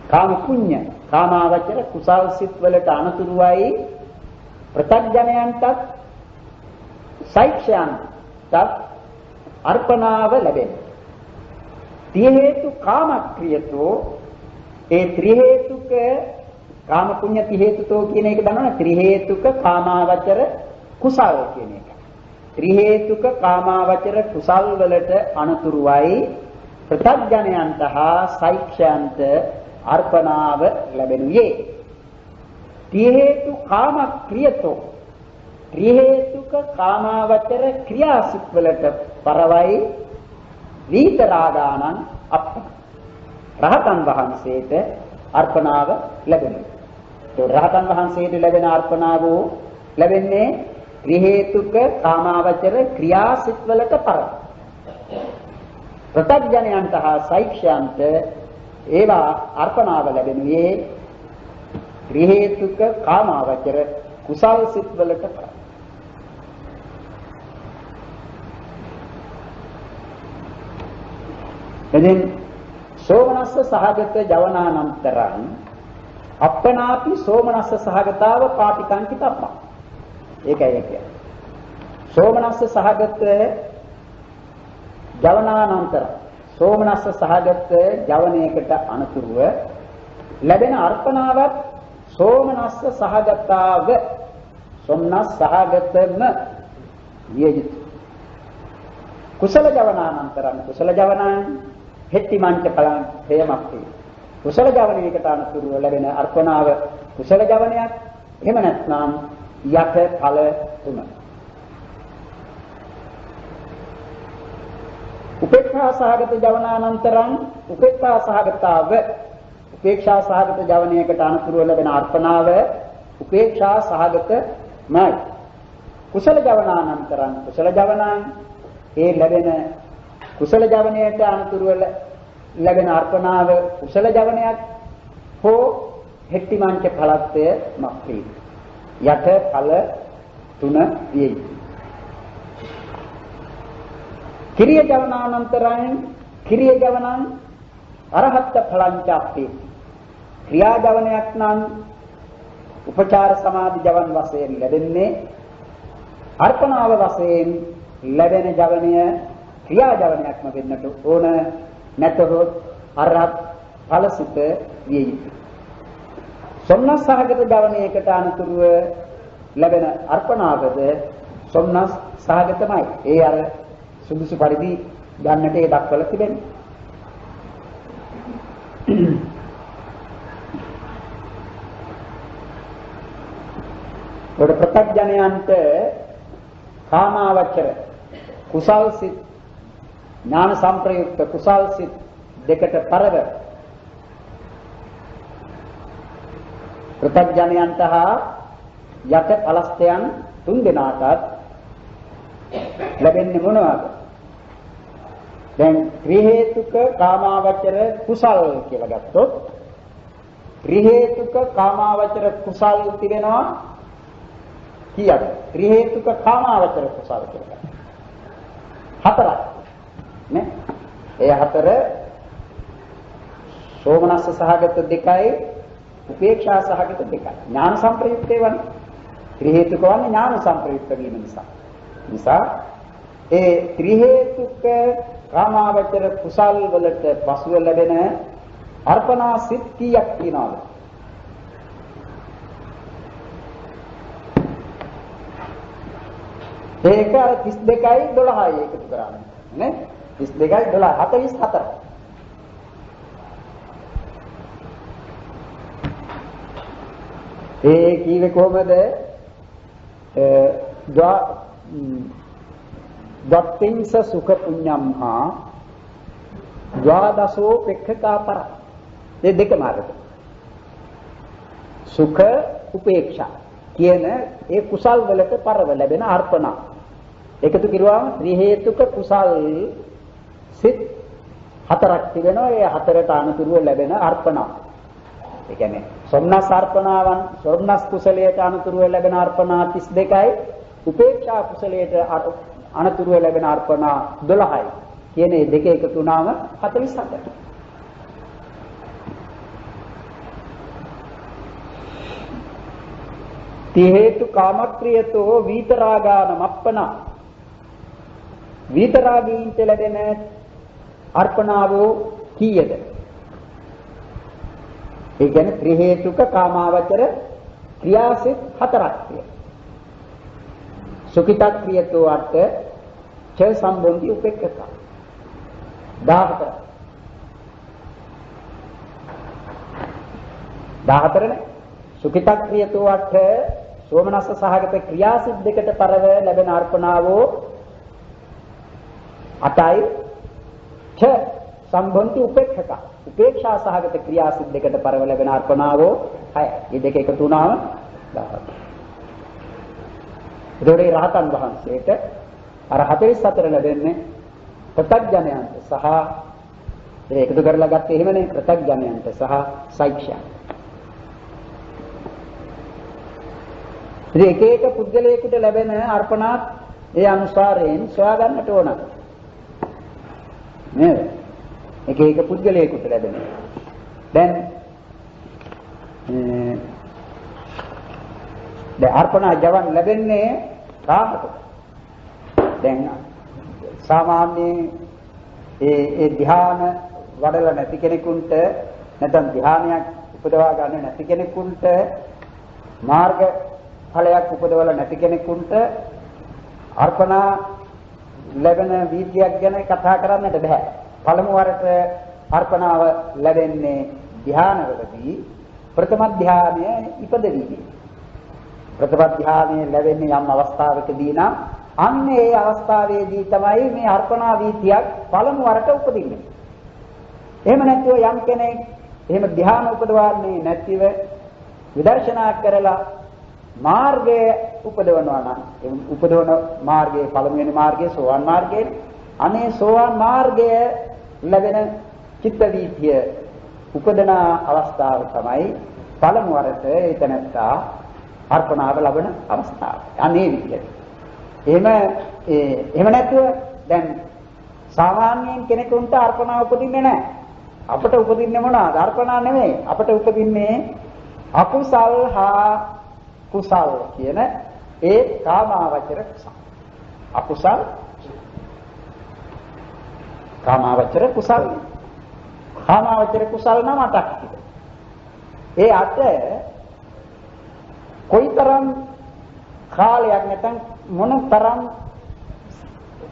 කාම පුඤ්ඤ කාමාවචර කුසල් සිත් වලට අනතුරුවයි ප්‍රත්‍යඥයන්ටත් සෛක්ෂයන්ටත් අර්පණාව ලැබෙන්නේ. ත්‍රි හේතු කාම ක්‍රියතෝ ඒ ත්‍රි හේතුක කාම පුඤ්ඤ ත්‍රි හේතුතෝ කියන එක දන්නවනේ. ත්‍රි හේතුක කාමාවචර කුසල් කියන එක. ත්‍රි හේතුක කාමාවචර කුසල් වලට අනතුරුවයි ප්‍රත්‍යඥයන්ට හා සෛක්ෂයන්ට අර්පණාව ලැබෙනුයේ. ත්‍රි හේතු කාම ක්‍රියතෝ ත්‍රි හේතුක කාමාවචර ක්‍රියාසිත වලට පරවයි විතරාගානං අප්ප රහතන් වහන්සේට අර්පණාව ලැබෙනවා. ඒ රහතන් වහන්සේට ලැබෙන අර්පණාව ලැබෙන්නේ ත්‍රි හේතුක කාමාවචර ක්‍රියාසිත වලට පරව. ප්‍රත්‍යඥයන්ට හා සෛක්ෂයන්ට ඒවා අර්පණාව ලැබෙනුයේ ත්‍රි හේතුක කාමාවචර කුසල් සිත් වලට පරව. එදින් සෝමනස්ස සහගත ජවනානන්තරං අප්පනාපි සෝමනස්ස සහගතාව පාටිකංකිතප්ප. ඒකයි කියන්නේ. සෝමනස්ස සහගත ජවනානන්තර සෝමනස්ස සහගත ජවනයකට අනුතුරුව ලැබෙන අර්පණාවත් සෝමනස්ස සහගතාව සොම්නස් සහගතම විය යුතුය. කුසල ජවනානන්තරං කුසල ජවනාන් හෙට්ටිමන්ත ඵලං හේමක්ති. කුසල ජවනයකට අනුතුරුව ලැබෙන අර්පණාව කුසල ජවනයක්. එහෙම නැත්නම් යට ඵල තුන. උපේක්ෂා සහගත ජවනානන්තරං උපේක්ෂා සහගතාව උපේක්ෂා සහගත ජවනයකට අනුතුරුව ලැබෙන අර්පණාව උපේක්ෂා සහගතමයි. කුසල ජවනානන්තරං කුසල ජවනාන් ඒ ලැබෙන කුසල ජවනයට අනුතුරුව ලැබෙන අර්පණාව කුසල ජවනයක් හෝ හෙට්ටිමංච ඵලත්වය මක්ඛී යට ඵල තුන විය යුතුයි. කිරිය ජවනානන්තරං කිරිය ජවනං අරහත් ඵලං චාප්ති. ක්‍රියා ජවනයක් නම් උපචාර සමාධි ජවන් වශයෙන් ලැබෙන්නේ අර්පණාව වශයෙන් ලැබෙන ජවනය ක්‍රියා ජවනයක්ම වෙන්නට ඕන. නැතහොත් අරහත් ඵලසිත විය යුතුයි. සොම්නස් සහගත ජවනයකට අනුතුරුව ලැබෙන අර්පණාවද සොම්නස් සහගතමයි. ඒ අර සුදුසු පරිදි ගන්නට ඒ දක්වලා තිබෙනවා. වල ප්‍රත්‍යඥයන්ට කාමාවචර කුසල් සිත් ඥාන සංප්‍රයුක්ත කුසල් සිත් දෙකට පරව පෘථග්ජනයන්ට හා යට පලස්තයන් තුන් දෙනාටත් ලැබෙන්නේ මොනවද? දැන් ත්‍රි හේතුක කාමාවචර කුසල් කියලා ගත්තොත් ත්‍රි හේතුක කාමාවචර කුසල් තිබෙනවා කීයද? ත්‍රි හේතුක කාමාවචර කුසල් කියලා. හතරක් නේ? ඒ හතර සෝමනස්ස සහගත දෙකයි උපේක්ෂා සහගත දෙකයි. ඥාන සංප්‍රයුක්තේ වන්නේ ත්‍රි හේතුක වන්නේ ඥාන සංප්‍රයුක්ත වීම නිසා ඒ ත්‍රි හේතුක කාමාවචර කුසල් වලට පසුව ලැබෙන අර්පණා සිත් කීයක් තියනවද? ඒක අර 32යි 12යි එකතු කරන්නේ නේ? 32යි 12 44. ඒ කීවේ කොහමද? දත්තිංස සුඛ පුඤ්ඤම් හා ද්වාදසෝ පෙක්ඛකා පර. මේ දෙක මාර්ගය. සුඛ උපේක්ෂා කියන ඒ කුසල් වලට පරව ලැබෙන අර්පණා එකතු කිරුවාම ත්‍රි හේතුක කුසල් සිත් හතරක් තිබෙනවා. ඒ හතරට අනුතුරුව ලැබෙන අර්පණා. ඒ කියන්නේ සොම්නස් අර්පණාවන් සොම්නස් කුසලයට අනුතුරුව ලැබෙන අර්පණා 32යි උපේක්ෂා කුසලයට අනුතුරුව ලැබෙන අර්පණා 12යි කියන මේ දෙක එකතු වුණාම 47යි. ති හේතු කාමක්‍රියතෝ විතරාගාන මප්පන විතරාගීන්ට ලැබෙන අර්පණාවෝ කීයද? ඒ කියන්නේ ත්‍රි හේතුක කාමාවචර ක්‍රියාසිත හතරක් තියෙනවා. සුඛිත ක්‍රියතෝ අට ච සම්බොන්ති උපේක්ඛක 14 නේ. සුඛිත ක්‍රියතෝ අට සෝමනස්ස සහගත ක්‍රියාසිත දෙකට පරව ලැබෙන අර්පණාවෝ 8යි ච සම්බොන්ති උපේක්ඛක උපේක්ෂා සහගත ක්‍රියාසිත දෙකට පරව ලැබෙන අර්පණාවෝ 6යි. මේ දෙක එකතු වුණාම 14. ඒතකොට රහතන් වහන්සේට අර 44 ලැබෙන්නේ ප්‍රත්‍යඥයන්ට සහ ඒක එකතු කරලා ගත්තේ එහෙමනේ ප්‍රත්‍යඥයන්ට සහ සෛක්ෂා. ඉතින් එක එක පුද්ගලයෙකුට ලැබෙන අර්පණාත් ඒ අනුසාරයෙන් සොයා ගන්නට ඕන. නේද? එක එක පුද්ගලයෙකුට ලැබෙන. දැන් අර්පණා ජවන් ලැබෙන්නේ කාටද? දැන් සාමාන්‍ය ඒ ධ්‍යාන වඩලා නැති කෙනෙකුට නැත්නම් ධ්‍යානයක් උපදවා ගන්න නැති කෙනෙකුට මාර්ග ඵලයක් උපදවලා නැති කෙනෙකුට අර්පණා ලැබෙන වීතියක් ගැන කතා කරන්නට බෑ. පළමු වරට අර්පණාව ලැබෙන්නේ ධ්‍යානවලදී ප්‍රථම ධ්‍යානය ඉපදෙන්නේ. ප්‍රථම ධ්‍යානය ලැබෙන්නේ යම් අවස්ථාවකදී නම් අන්න ඒ අවස්ථාවේදී තමයි මේ අර්පණා වීතියක් පළමු වරට උපදින්නේ. එහෙම නැත්නම් යම් කෙනෙක් එහෙම ධ්‍යාන උපදවන්නේ නැතිව විදර්ශනා කරලා මාර්ගය උපදවනවා නම් උපදවන මාර්ගයේ පළමුවෙනි මාර්ගය සෝවාන් මාර්ගය. අනේ සෝවාන් මාර්ගය ලැබෙන චිත්ත වීතිය උපදන අවස්ථාව තමයි පළමු වරට ඒතනත්තා අර්පණාව ලබන අවස්ථාව. අනේ විදියට. එහෙම නැතුව දැන් සාමාන්‍යයෙන් කෙනෙකුට අර්පණාව උපදින්නේ නැහැ. අපට උපදින්නේ මොනවාද? අර්පණා නෙමෙයි. අපට උපදින්නේ අකුසල් හා කුසල් කියන ඒ කාමාවචර කුසල්. අකුසල් කාමාවචර කුසල්. කාමාවචර කුසල් නම් 8ක් තිබෙනවා. ඒ 8 කොයිතරම් කාලයක් නැත්නම් මොනතරම්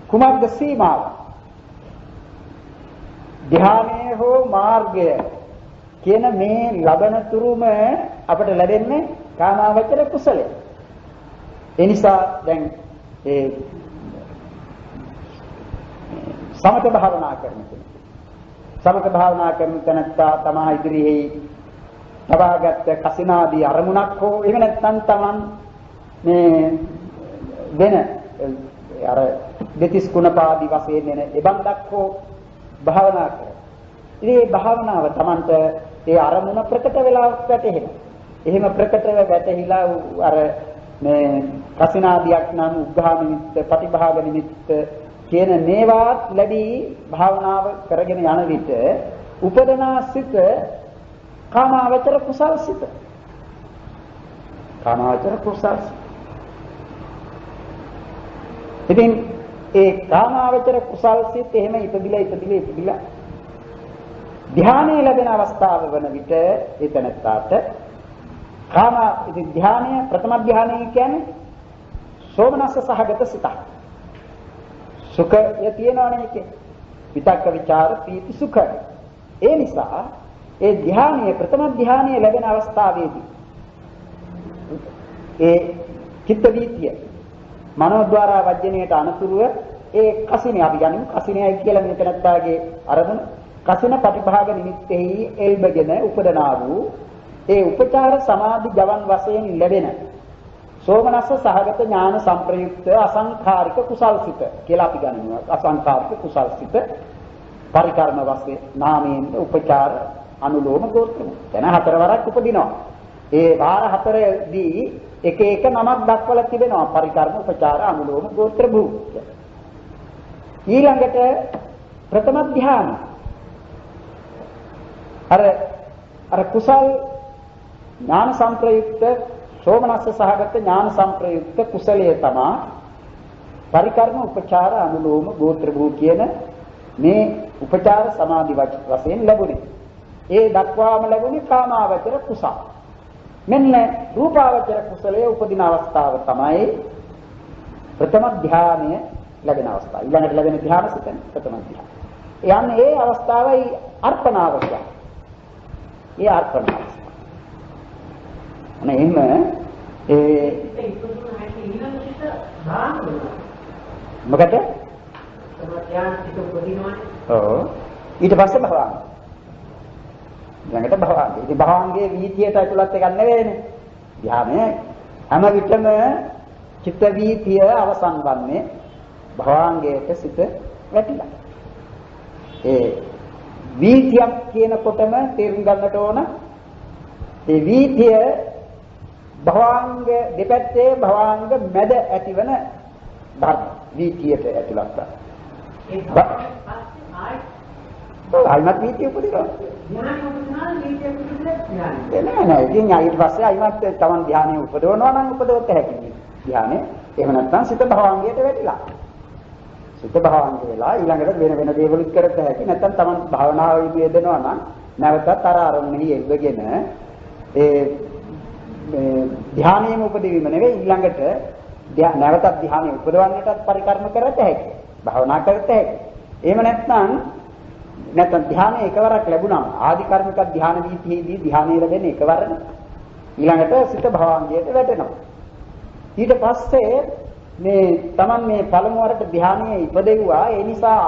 කුමක්ද සීමාව? ධ්‍යානයේ හෝ මාර්ගය කියන මේ ලබන තුරුම අපට ලැබෙන්නේ කාමාවචර කුසලය. ඒ නිසා දැන් ඒ සමත භාවනා කරන කෙනෙක්. සමත භාවනා කරන තැනත්තා තමා ඉදිරියේ තබාගත් කසිනාදී අරමුණක් හෝ එහෙම නැත්නම් Taman මේ වෙන අර දෙතිස් කුණපාදී වශයෙන් එන එබන්දක් හෝ භාවනා කරනවා. ඉතින් මේ භාවනාව Tamanට ඒ අරමුණ ප්‍රකට වෙලා වැටෙනවා. එහෙම ප්‍රකටව වැටහිලා අර මේ කසිනාදියක් නම් උග්ඝා නිමිත්ත, පටිභාග නිමිත්ත කියන මේවාත් ලැබී භාවනාව කරගෙන යන විට උපදනාසිත කාමාවචර කුසල්සිත. කාමාවචර කුසල්සිත. ඉතින් ඒ කාමාවචර කුසල්සිත එහෙම ඉපදිලා ධානය ලැබෙන අවස්ථාව වන විට එතනත්තාට කාම ඉතින් ධානය ප්‍රථම ධානය කියන්නේ සෝමනස්ස සහගත සිතක්. සුඛය තියෙනවනේ ඒකේ. විතක්ක ਵਿਚාර පීති සුඛ. ඒ නිසා ඒ ධානය ප්‍රථම ධානය ලැබෙන අවස්ථාවේදී ඒ චිත්ත වීතිය මනෝද්වාර වජ්ජනයට අනුසුරුව ඒ කසිනේ අපි ගනිමු කසිනේයි කියලා මෙතනත්තාගේ අරමුණ කසින ප්‍රතිභාග නිමිත්තෙහි එල්බගෙන උපදනා වූ ඒ උපචාර සමාධි ගවන් වශයෙන් ලැබෙන සෝමනස්ස සහගත ඥාන සංප්‍රයුක්ත අසංඛාරික කුසල්සිත කියලා අපි ගනිමු. අසංඛාරික කුසල්සිත පරිකර්ම වශයෙන් නාමයෙන් උපචාර අනුලෝම ගෝත්‍ර. එන හතරවරක් උපදිනවා. ඒ වාර හතරදී එක එක නමක් දක්වලා තිබෙනවා. පරිකර්ම, උපචාර, අනුලෝම ගෝත්‍ර භූ. ඊළඟට ප්‍රථම ධ්‍යාන. අර කුසල් ඥාන සංප්‍රයුක්ත සෝමනස්ස සහගත ඥාන සංප්‍රයුක්ත කුසලයේ තමා පරිකර්ම, උපචාර, අනුලෝම ගෝත්‍ර භූ කියන මේ උපචාර සමාධි වශයෙන් ලැබුණේ. ඒ දක්වාම ලැබුණේ කාමාවචර කුසල. මෙන්න රූපාවචර කුසලයේ උපදින අවස්ථාව තමයි ප්‍රථම ධානය ලැබෙන අවස්ථාව. ඊළඟට ලැබෙන ධාන සිතන ප්‍රථම ධානය. යන්නේ ඒ අවස්ථාවයි අර්පණාව කියන්නේ. ඒ අර්පණාව. අනේ එහෙම මොකද? ඊට පස්සේ භවංග. ඊළඟට භවංග. ඉතින් භවංගයේ වීතියට ඇතුළත් එකක් නෙවෙයිනේ. ධ්‍යානය හැම විටම චිත්ත වීතිය අවසන් වන්නේ භවංගයට සිත වැටිලා. ඒ වීතියක් කියනකොටම තේරුම් ගන්නට ඕන ඒ වීතිය භවංග දෙපැත්තේ භවංග මැද ඇතිවන ධර්ම වීතියට ඇතුළත් වෙනවා. ආයිමත් වීතිය උපදිනවා. නෑ ඉතින් ඊට පස්සේ ආයිමත් තමන් ධානය උපදවනවා නම් උපදවත හැකියි. ධානය එහෙම නැත්නම් සිත භවංගයට වැටිලා. සිත භවංග වෙලා ඊළඟට වෙන දේවලුත් කරත හැකි. නැත්නම් තමන් භාවනාවේ යෙදෙනවා නම් නැවතත් අර අරමුණෙහි එල්බගෙන ඒ ධානයේම උපදවීම නෙවෙයි ඊළඟට නැවතත් ධානය උපදවන්නටත් පරිකර්ම කරත හැකියි. භාවනා කරත හැකියි. එහෙම නැත්නම් ධානය එකවරක් ලැබුණාම ආදි කර්මික ධාන වීතියේදී ධානය ලැබෙන්නේ එකවරනේ. ඊළඟට සිත භවංගයට වැටෙනවා. ඊට පස්සේ මේ Taman මේ පළමු වරට ධානයේ ඉපදෙව්වා ඒ නිසා